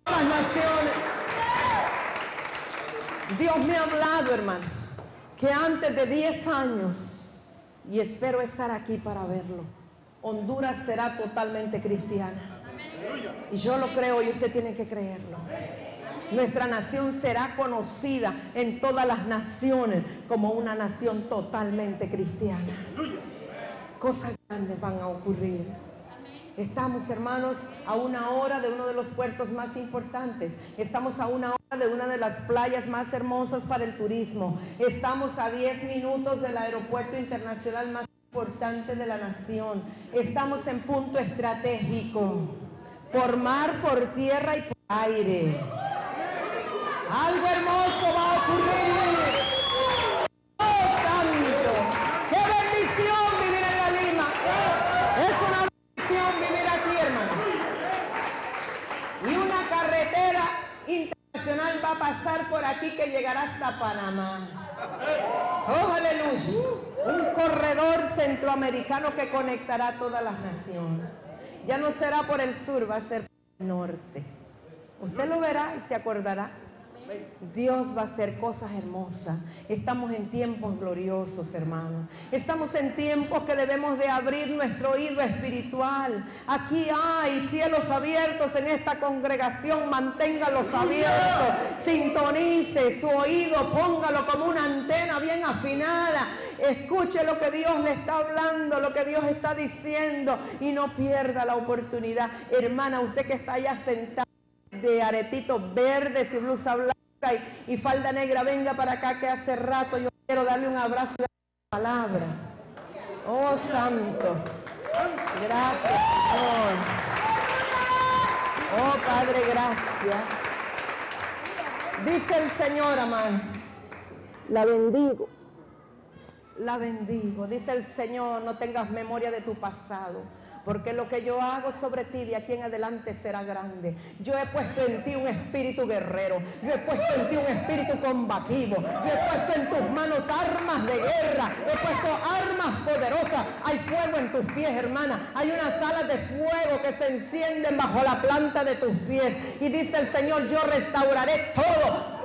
a las naciones. Dios me ha hablado, hermanos, que antes de 10 años, y espero estar aquí para verlo, Honduras será totalmente cristiana. Y yo lo creo, y usted tiene que creerlo. Nuestra nación será conocida en todas las naciones como una nación totalmente cristiana. Cosas grandes van a ocurrir. Estamos, hermanos, a una hora de uno de los puertos más importantes. Estamos a una hora de una de las playas más hermosas para el turismo. Estamos a 10 minutos del aeropuerto internacional más importante de la nación. Estamos en punto estratégico, por mar, por tierra y por aire. Algo hermoso va a ocurrir. ¡Oh, santo! ¡Qué bendición vivir en la Lima! Es una vivir aquí, hermano. Y una carretera internacional va a pasar por aquí que llegará hasta Panamá. Oh, aleluya. Un corredor centroamericano que conectará todas las naciones. Ya no será por el sur, va a ser por el norte. Usted lo verá y se acordará. Dios va a hacer cosas hermosas. Estamos en tiempos gloriosos, hermanos. Estamos en tiempos que debemos de abrir nuestro oído espiritual. Aquí hay cielos abiertos en esta congregación. Manténgalos abiertos. Sintonice su oído, póngalo como una antena bien afinada. Escuche lo que Dios le está hablando, lo que Dios está diciendo, y no pierda la oportunidad. Hermana, usted que está allá sentada de aretitos verdes y blusa blanca y falda negra, venga para acá, que hace rato yo quiero darle un abrazo de la palabra. Oh, santo, gracias, Señor. Oh, Padre, gracias. Dice el Señor, amado, la bendigo, la bendigo. Dice el Señor, no tengas memoria de tu pasado, porque lo que yo hago sobre ti de aquí en adelante será grande. Yo he puesto en ti un espíritu guerrero. Yo he puesto en ti un espíritu combativo. Yo he puesto en tus manos armas de guerra. He puesto armas poderosas. Hay fuego en tus pies, hermana. Hay unas alas de fuego que se encienden bajo la planta de tus pies. Y dice el Señor, yo restauraré todo.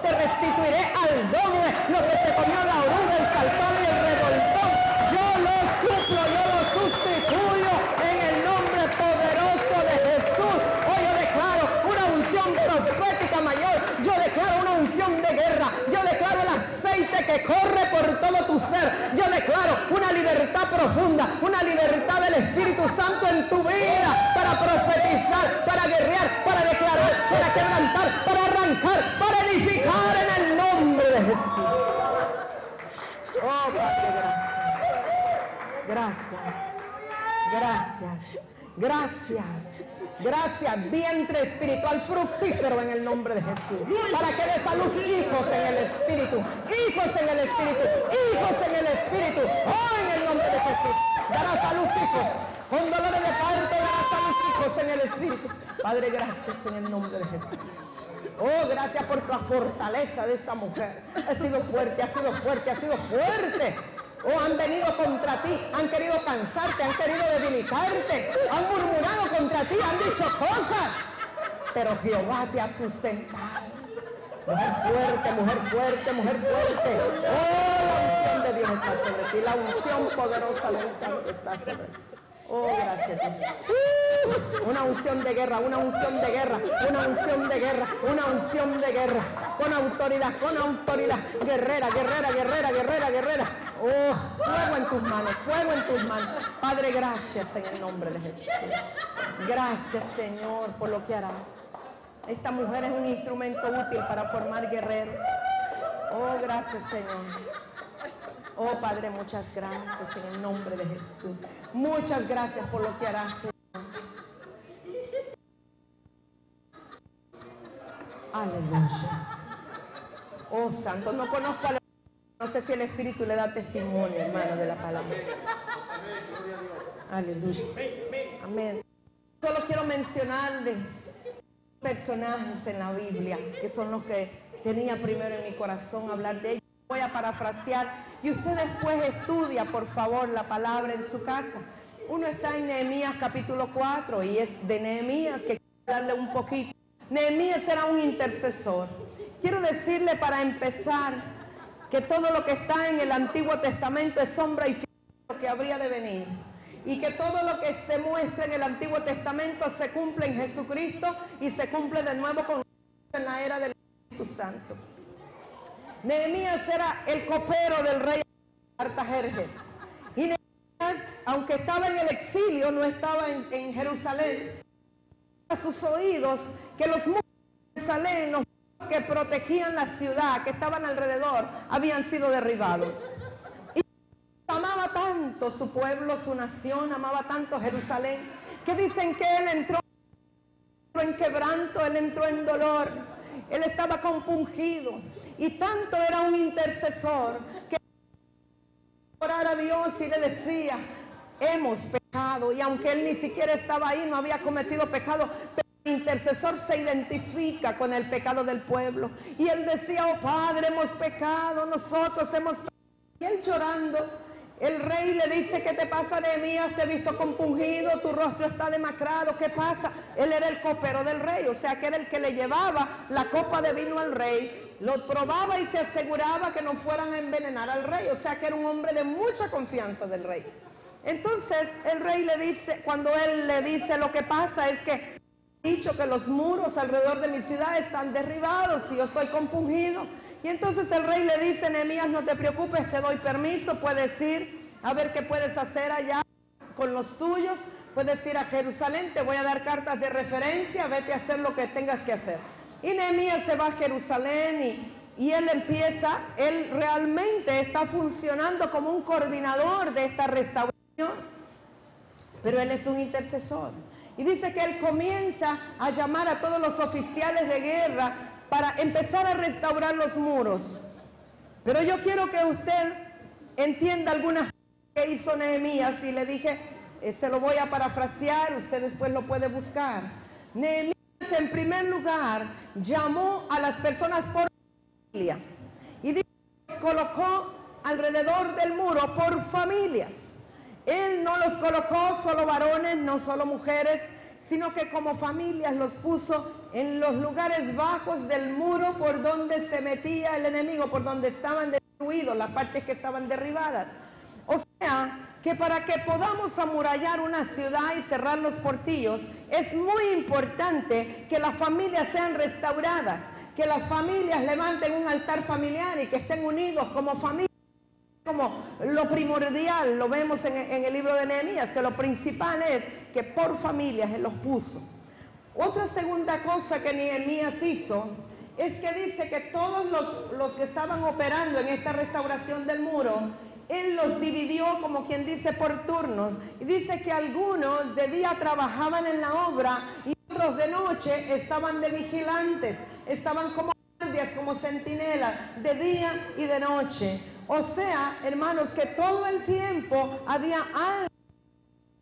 Te restituiré al doble lo que se comió la oruga, el saltón y el revoltón. Yo lo suplo, yo lo sustituyo en el nombre poderoso de Jesús. Hoy yo declaro una unción profética mayor. Yo declaro una unción de guerra. Yo declaro el aceite que corre por todo tu ser. Yo declaro una libertad profunda, una libertad del Espíritu Santo en tu vida, para profetizar, para guerrear, para declarar, para quebrantar, Gracias. Gracias. Gracias. Gracias, vientre espiritual fructífero en el nombre de Jesús. Para que des a luz hijos en el Espíritu. Hijos en el Espíritu. Hijos en el Espíritu. Oh, en el nombre de Jesús. Darás a luz hijos. Con dolores de parto darás a luz hijos en el Espíritu. Padre, gracias en el nombre de Jesús. Oh, gracias por la fortaleza de esta mujer. Ha sido fuerte, ha sido fuerte, ha sido fuerte. Oh, han venido contra ti, han querido cansarte, han querido debilitarte, han murmurado contra ti, han dicho cosas. Pero Jehová te ha sustentado. Mujer fuerte, mujer fuerte, mujer fuerte. Oh, la unción de Dios está sobre ti, la unción poderosa del Santo está sobre ti. Oh, gracias. Una unción de guerra, una unción de guerra, una unción de guerra, una unción de guerra. Con autoridad, guerrera, guerrera, guerrera, guerrera, guerrera. Oh, fuego en tus manos, fuego en tus manos. Padre, gracias en el nombre de Jesús. Gracias, Señor, por lo que hará. Esta mujer es un instrumento útil para formar guerreros. Oh, gracias, Señor. Oh, Padre, muchas gracias en el nombre de Jesús. Muchas gracias por lo que harás, Señor. Aleluya. Oh, Santo, no conozco a la... No sé si el Espíritu le da testimonio, hermano, de la palabra. Aleluya. Amén. Solo quiero mencionarle personajes en la Biblia, que son los que tenía primero en mi corazón hablar de ellos. Voy a parafrasear y usted después estudia, por favor, la palabra en su casa. Uno está en Nehemías capítulo 4 y es de Nehemías que quiero darle un poquito. Nehemías era un intercesor. Quiero decirle para empezar que todo lo que está en el Antiguo Testamento es sombra y figura de lo que habría de venir. Y que todo lo que se muestra en el Antiguo Testamento se cumple en Jesucristo y se cumple de nuevo con en la era del Espíritu Santo. Nehemías era el copero del rey Artajerjes. Y Nehemías, aunque estaba en el exilio, no estaba en Jerusalén. A sus oídos que los muros de Jerusalén, los que protegían la ciudad, que estaban alrededor, habían sido derribados. Y amaba tanto su pueblo, su nación, amaba tanto Jerusalén, que dicen que él entró en quebranto, él entró en dolor, él estaba compungido. Y tanto era un intercesor que orar a Dios y le decía, hemos pecado. Y aunque él ni siquiera estaba ahí, no había cometido pecado, pero el intercesor se identifica con el pecado del pueblo. Y él decía, oh Padre, hemos pecado, nosotros hemos pecado. Y él llorando, el rey le dice, ¿qué te pasa, Nehemías? Te he visto compungido, tu rostro está demacrado, ¿qué pasa? Él era el copero del rey, o sea que era el que le llevaba la copa de vino al rey. Lo probaba y se aseguraba que no fueran a envenenar al rey. O sea que era un hombre de mucha confianza del rey. Entonces el rey le dice, cuando él le dice, lo que pasa es que he dicho que los muros alrededor de mi ciudad están derribados y yo estoy compungido. Y entonces el rey le dice, Nehemías, no te preocupes, te doy permiso, puedes ir a ver qué puedes hacer allá con los tuyos. Puedes ir a Jerusalén, te voy a dar cartas de referencia, vete a hacer lo que tengas que hacer. Y Nehemías se va a Jerusalén y él realmente está funcionando como un coordinador de esta restauración, pero él es un intercesor. Y dice que él comienza a llamar a todos los oficiales de guerra para empezar a restaurar los muros. Pero yo quiero que usted entienda algunas cosas que hizo Nehemías y le dije, se lo voy a parafrasear, usted después lo puede buscar. Nehemías, en primer lugar, llamó a las personas por familia y los colocó alrededor del muro por familias. Él no los colocó solo varones, no solo mujeres, sino que como familias los puso en los lugares bajos del muro por donde se metía el enemigo, por donde estaban destruidos, las partes que estaban derribadas. O sea, que para que podamos amurallar una ciudad y cerrar los portillos, es muy importante que las familias sean restauradas, que las familias levanten un altar familiar y que estén unidos como familia, como lo primordial, lo vemos en el libro de Nehemías, que lo principal es que por familias él los puso. Otra segunda cosa que Nehemías hizo es que dice que todos los que estaban operando en esta restauración del muro, Él los dividió, como quien dice, por turnos. Y dice que algunos de día trabajaban en la obra y otros de noche estaban de vigilantes. Estaban como guardias, como centinelas, de día y de noche. O sea, hermanos, que todo el tiempo había algo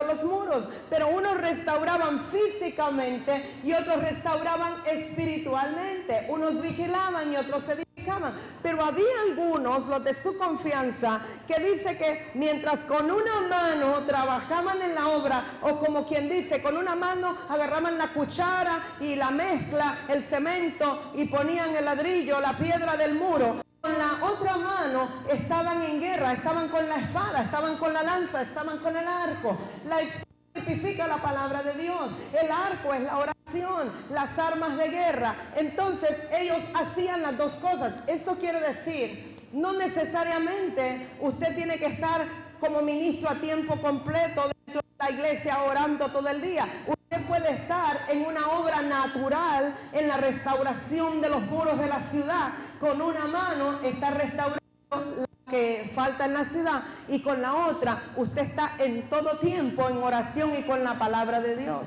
en los muros, pero unos restauraban físicamente y otros restauraban espiritualmente. Unos vigilaban y otros se edificaban. Pero había algunos, los de su confianza, que dice que mientras con una mano trabajaban en la obra, o como quien dice, con una mano agarraban la cuchara y la mezcla, el cemento, y ponían el ladrillo, la piedra del muro, con la otra mano estaban en guerra, estaban con la espada, estaban con la lanza, estaban con el arco. La espada tipifica la palabra de Dios, el arco es la oración, las armas de guerra. Entonces ellos hacían las dos cosas. Esto quiere decir, no necesariamente usted tiene que estar como ministro a tiempo completo dentro de la iglesia orando todo el día. Usted puede estar en una obra natural, en la restauración de los muros de la ciudad. Con una mano está restaurando la que falta en la ciudad y con la otra usted está en todo tiempo en oración y con la palabra de Dios.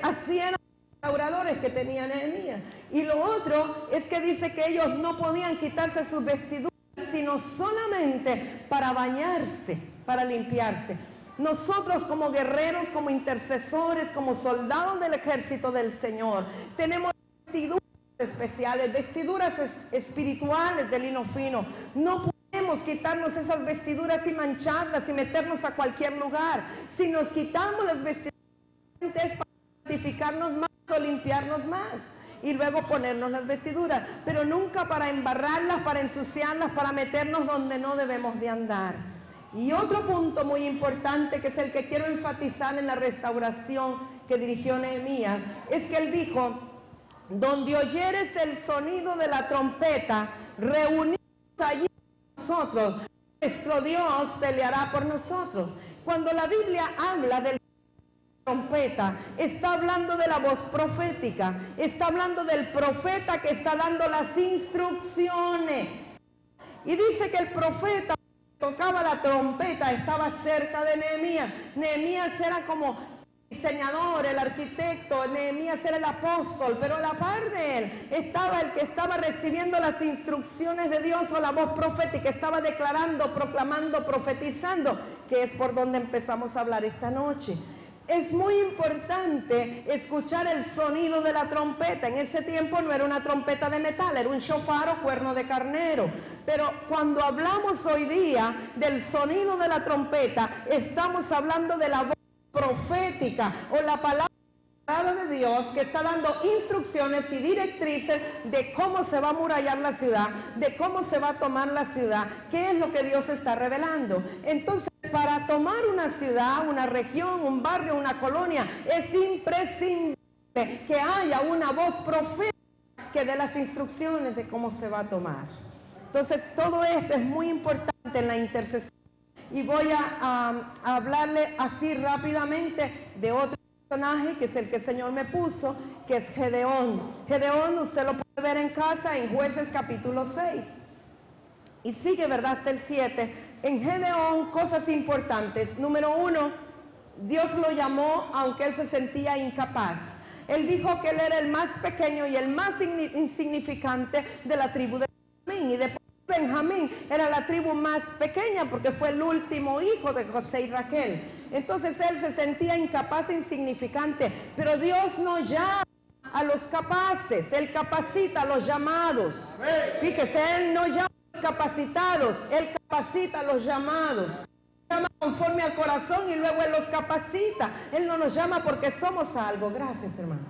Así eran los restauradores que tenía Nehemías. Y lo otro es que dice que ellos no podían quitarse sus vestiduras, sino solamente para bañarse, para limpiarse. Nosotros como guerreros, como intercesores, como soldados del ejército del Señor, tenemos vestiduras especiales, vestiduras espirituales de lino fino. No podemos quitarnos esas vestiduras y mancharlas y meternos a cualquier lugar. Si nos quitamos las vestiduras es para santificarnos más o limpiarnos más y luego ponernos las vestiduras, pero nunca para embarrarlas, para ensuciarlas, para meternos donde no debemos de andar. Y otro punto muy importante, que es el que quiero enfatizar en la restauración que dirigió Nehemías, es que él dijo: donde oyeres el sonido de la trompeta, reunidos allí nosotros, nuestro Dios peleará por nosotros. Cuando la Biblia habla de la trompeta, está hablando de la voz profética, está hablando del profeta que está dando las instrucciones. Y dice que el profeta tocaba la trompeta, estaba cerca de Nehemías. Nehemías era como diseñador, el arquitecto, Nehemías era el apóstol, pero a la par de él estaba el que estaba recibiendo las instrucciones de Dios, o la voz profética, estaba declarando, proclamando, profetizando, que es por donde empezamos a hablar esta noche. Es muy importante escuchar el sonido de la trompeta. En ese tiempo no era una trompeta de metal, era un shofar o cuerno de carnero. Pero cuando hablamos hoy día del sonido de la trompeta, estamos hablando de la voz profética, o la palabra de Dios que está dando instrucciones y directrices de cómo se va a amurallar la ciudad, de cómo se va a tomar la ciudad, qué es lo que Dios está revelando. Entonces, para tomar una ciudad, una región, un barrio, una colonia, es imprescindible que haya una voz profética que dé las instrucciones de cómo se va a tomar. Entonces, todo esto es muy importante en la intercesión. Y voy a hablarle así rápidamente de otro personaje, que es el que el Señor me puso, que es Gedeón. Gedeón usted lo puede ver en casa en Jueces capítulo 6. Y sigue, ¿verdad?, hasta el 7. En Gedeón, cosas importantes. Número 1, Dios lo llamó aunque él se sentía incapaz. Él dijo que él era el más pequeño y el más insignificante de la tribu de Benjamín. Y después Benjamín era la tribu más pequeña porque fue el último hijo de José y Raquel. Entonces él se sentía incapaz e insignificante, pero Dios no llama a los capaces, él capacita a los llamados. Fíjese, él no llama a los capacitados, él capacita a los llamados. Llama conforme al corazón y luego él los capacita. Él no nos llama porque somos algo. Gracias, hermano.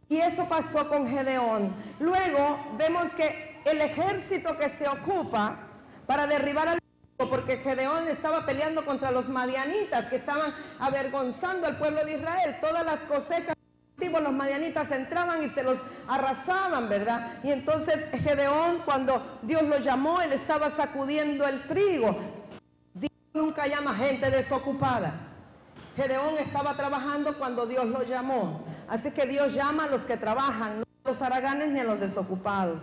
Y eso pasó con Gedeón. Luego vemos que el ejército que se ocupa para derribar al pueblo, porque Gedeón estaba peleando contra los madianitas que estaban avergonzando al pueblo de Israel. Todas las cosechas, los madianitas entraban y se los arrasaban, ¿verdad? Y entonces Gedeón, cuando Dios lo llamó, él estaba sacudiendo el trigo. Dios nunca llama gente desocupada. Gedeón estaba trabajando cuando Dios lo llamó. Así que Dios llama a los que trabajan, no a los haraganes ni a los desocupados.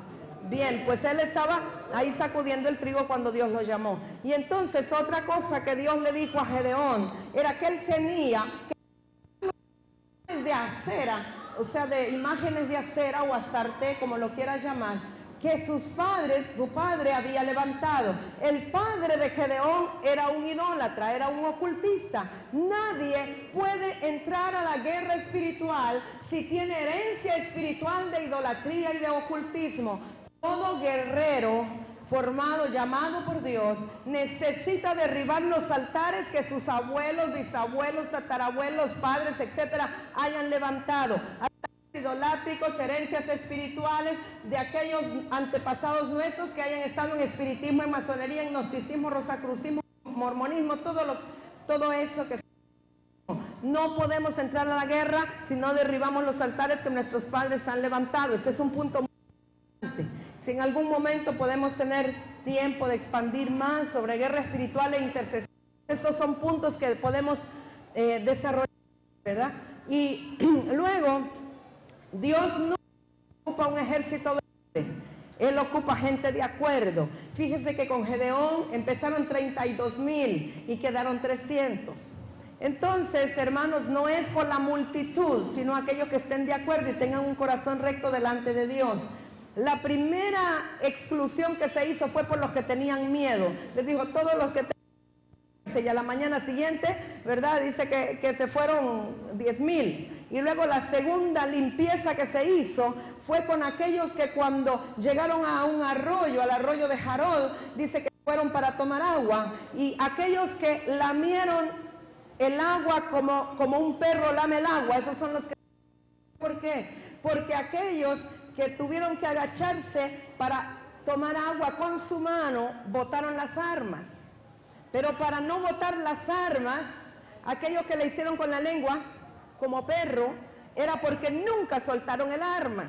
Bien, pues él estaba ahí sacudiendo el trigo cuando Dios lo llamó. Y entonces otra cosa que Dios le dijo a Gedeón era que él tenía de acera, o sea, de imágenes de acera o Astarte, como lo quieras llamar, que su padre había levantado. El padre de Gedeón era un idólatra, era un ocultista. Nadie puede entrar a la guerra espiritual si tiene herencia espiritual de idolatría y de ocultismo. Todo guerrero formado, llamado por Dios, necesita derribar los altares que sus abuelos, bisabuelos, tatarabuelos, padres, etcétera, hayan levantado. Idolátricos, herencias espirituales de aquellos antepasados nuestros que hayan estado en espiritismo, en masonería, en gnosticismo, rosacrucismo, mormonismo, todo eso que no podemos entrar a la guerra si no derribamos los altares que nuestros padres han levantado. Ese es un punto muy importante. Si en algún momento podemos tener tiempo de expandir más sobre guerra espiritual e intercesión, estos son puntos que podemos desarrollar, ¿verdad? Y luego, Dios no ocupa un ejército de gente, Él ocupa gente de acuerdo. Fíjese que con Gedeón empezaron 32,000 y quedaron 300. Entonces, hermanos, no es por la multitud, sino aquellos que estén de acuerdo y tengan un corazón recto delante de Dios. La primera exclusión que se hizo fue por los que tenían miedo. Les dijo, todos los que tenían, y a la mañana siguiente, ¿verdad? Dice que se fueron 10,000. Y luego la segunda limpieza que se hizo fue con aquellos que cuando llegaron a un arroyo, al arroyo de Jarod, dice que fueron para tomar agua. Y aquellos que lamieron el agua como un perro lame el agua, esos son los que... ¿Por qué? Porque aquellos que tuvieron que agacharse para tomar agua con su mano, botaron las armas. Pero para no botar las armas, aquellos que le hicieron con la lengua, como perro, era porque nunca soltaron el arma.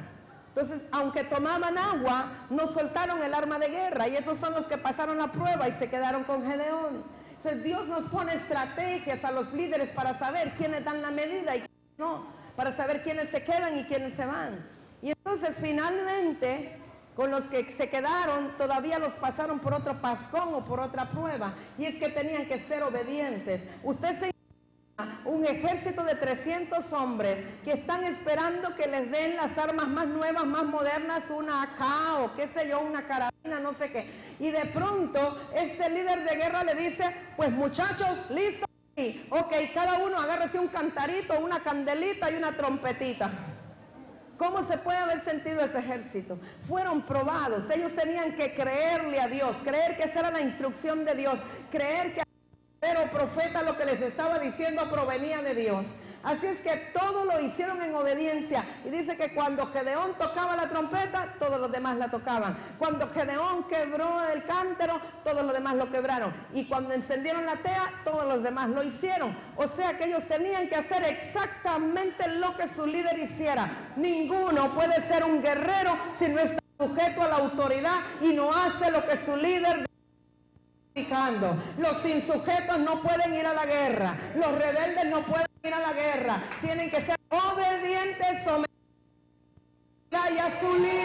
Entonces, aunque tomaban agua, no soltaron el arma de guerra. Y esos son los que pasaron la prueba y se quedaron con Gedeón. Entonces, Dios nos pone estrategias a los líderes para saber quiénes dan la medida y quiénes no, para saber quiénes se quedan y quiénes se van. Y entonces finalmente con los que se quedaron todavía los pasaron por otro pascón o por otra prueba, y es que tenían que ser obedientes. Usted se imagina un ejército de 300 hombres que están esperando que les den las armas más nuevas, más modernas, una AK o qué sé yo, una carabina, no sé qué, y de pronto este líder de guerra le dice, pues muchachos, listos, ok, cada uno agárrese un cantarito, una candelita y una trompetita. ¿Cómo se puede haber sentido ese ejército? Fueron probados. Ellos tenían que creerle a Dios, creer que esa era la instrucción de Dios, creer que el profeta lo que les estaba diciendo provenía de Dios. Así es que todo lo hicieron en obediencia. Y dice que cuando Gedeón tocaba la trompeta, todos los demás la tocaban. Cuando Gedeón quebró el cántaro, todos los demás lo quebraron. Y cuando encendieron la tea, todos los demás lo hicieron. O sea que ellos tenían que hacer exactamente lo que su líder hiciera. Ninguno puede ser un guerrero si no está sujeto a la autoridad y no hace lo que su líder. Los insujetos no pueden ir a la guerra. Los rebeldes no pueden ir a la guerra. Tienen que ser obedientes, sometidos a su líder.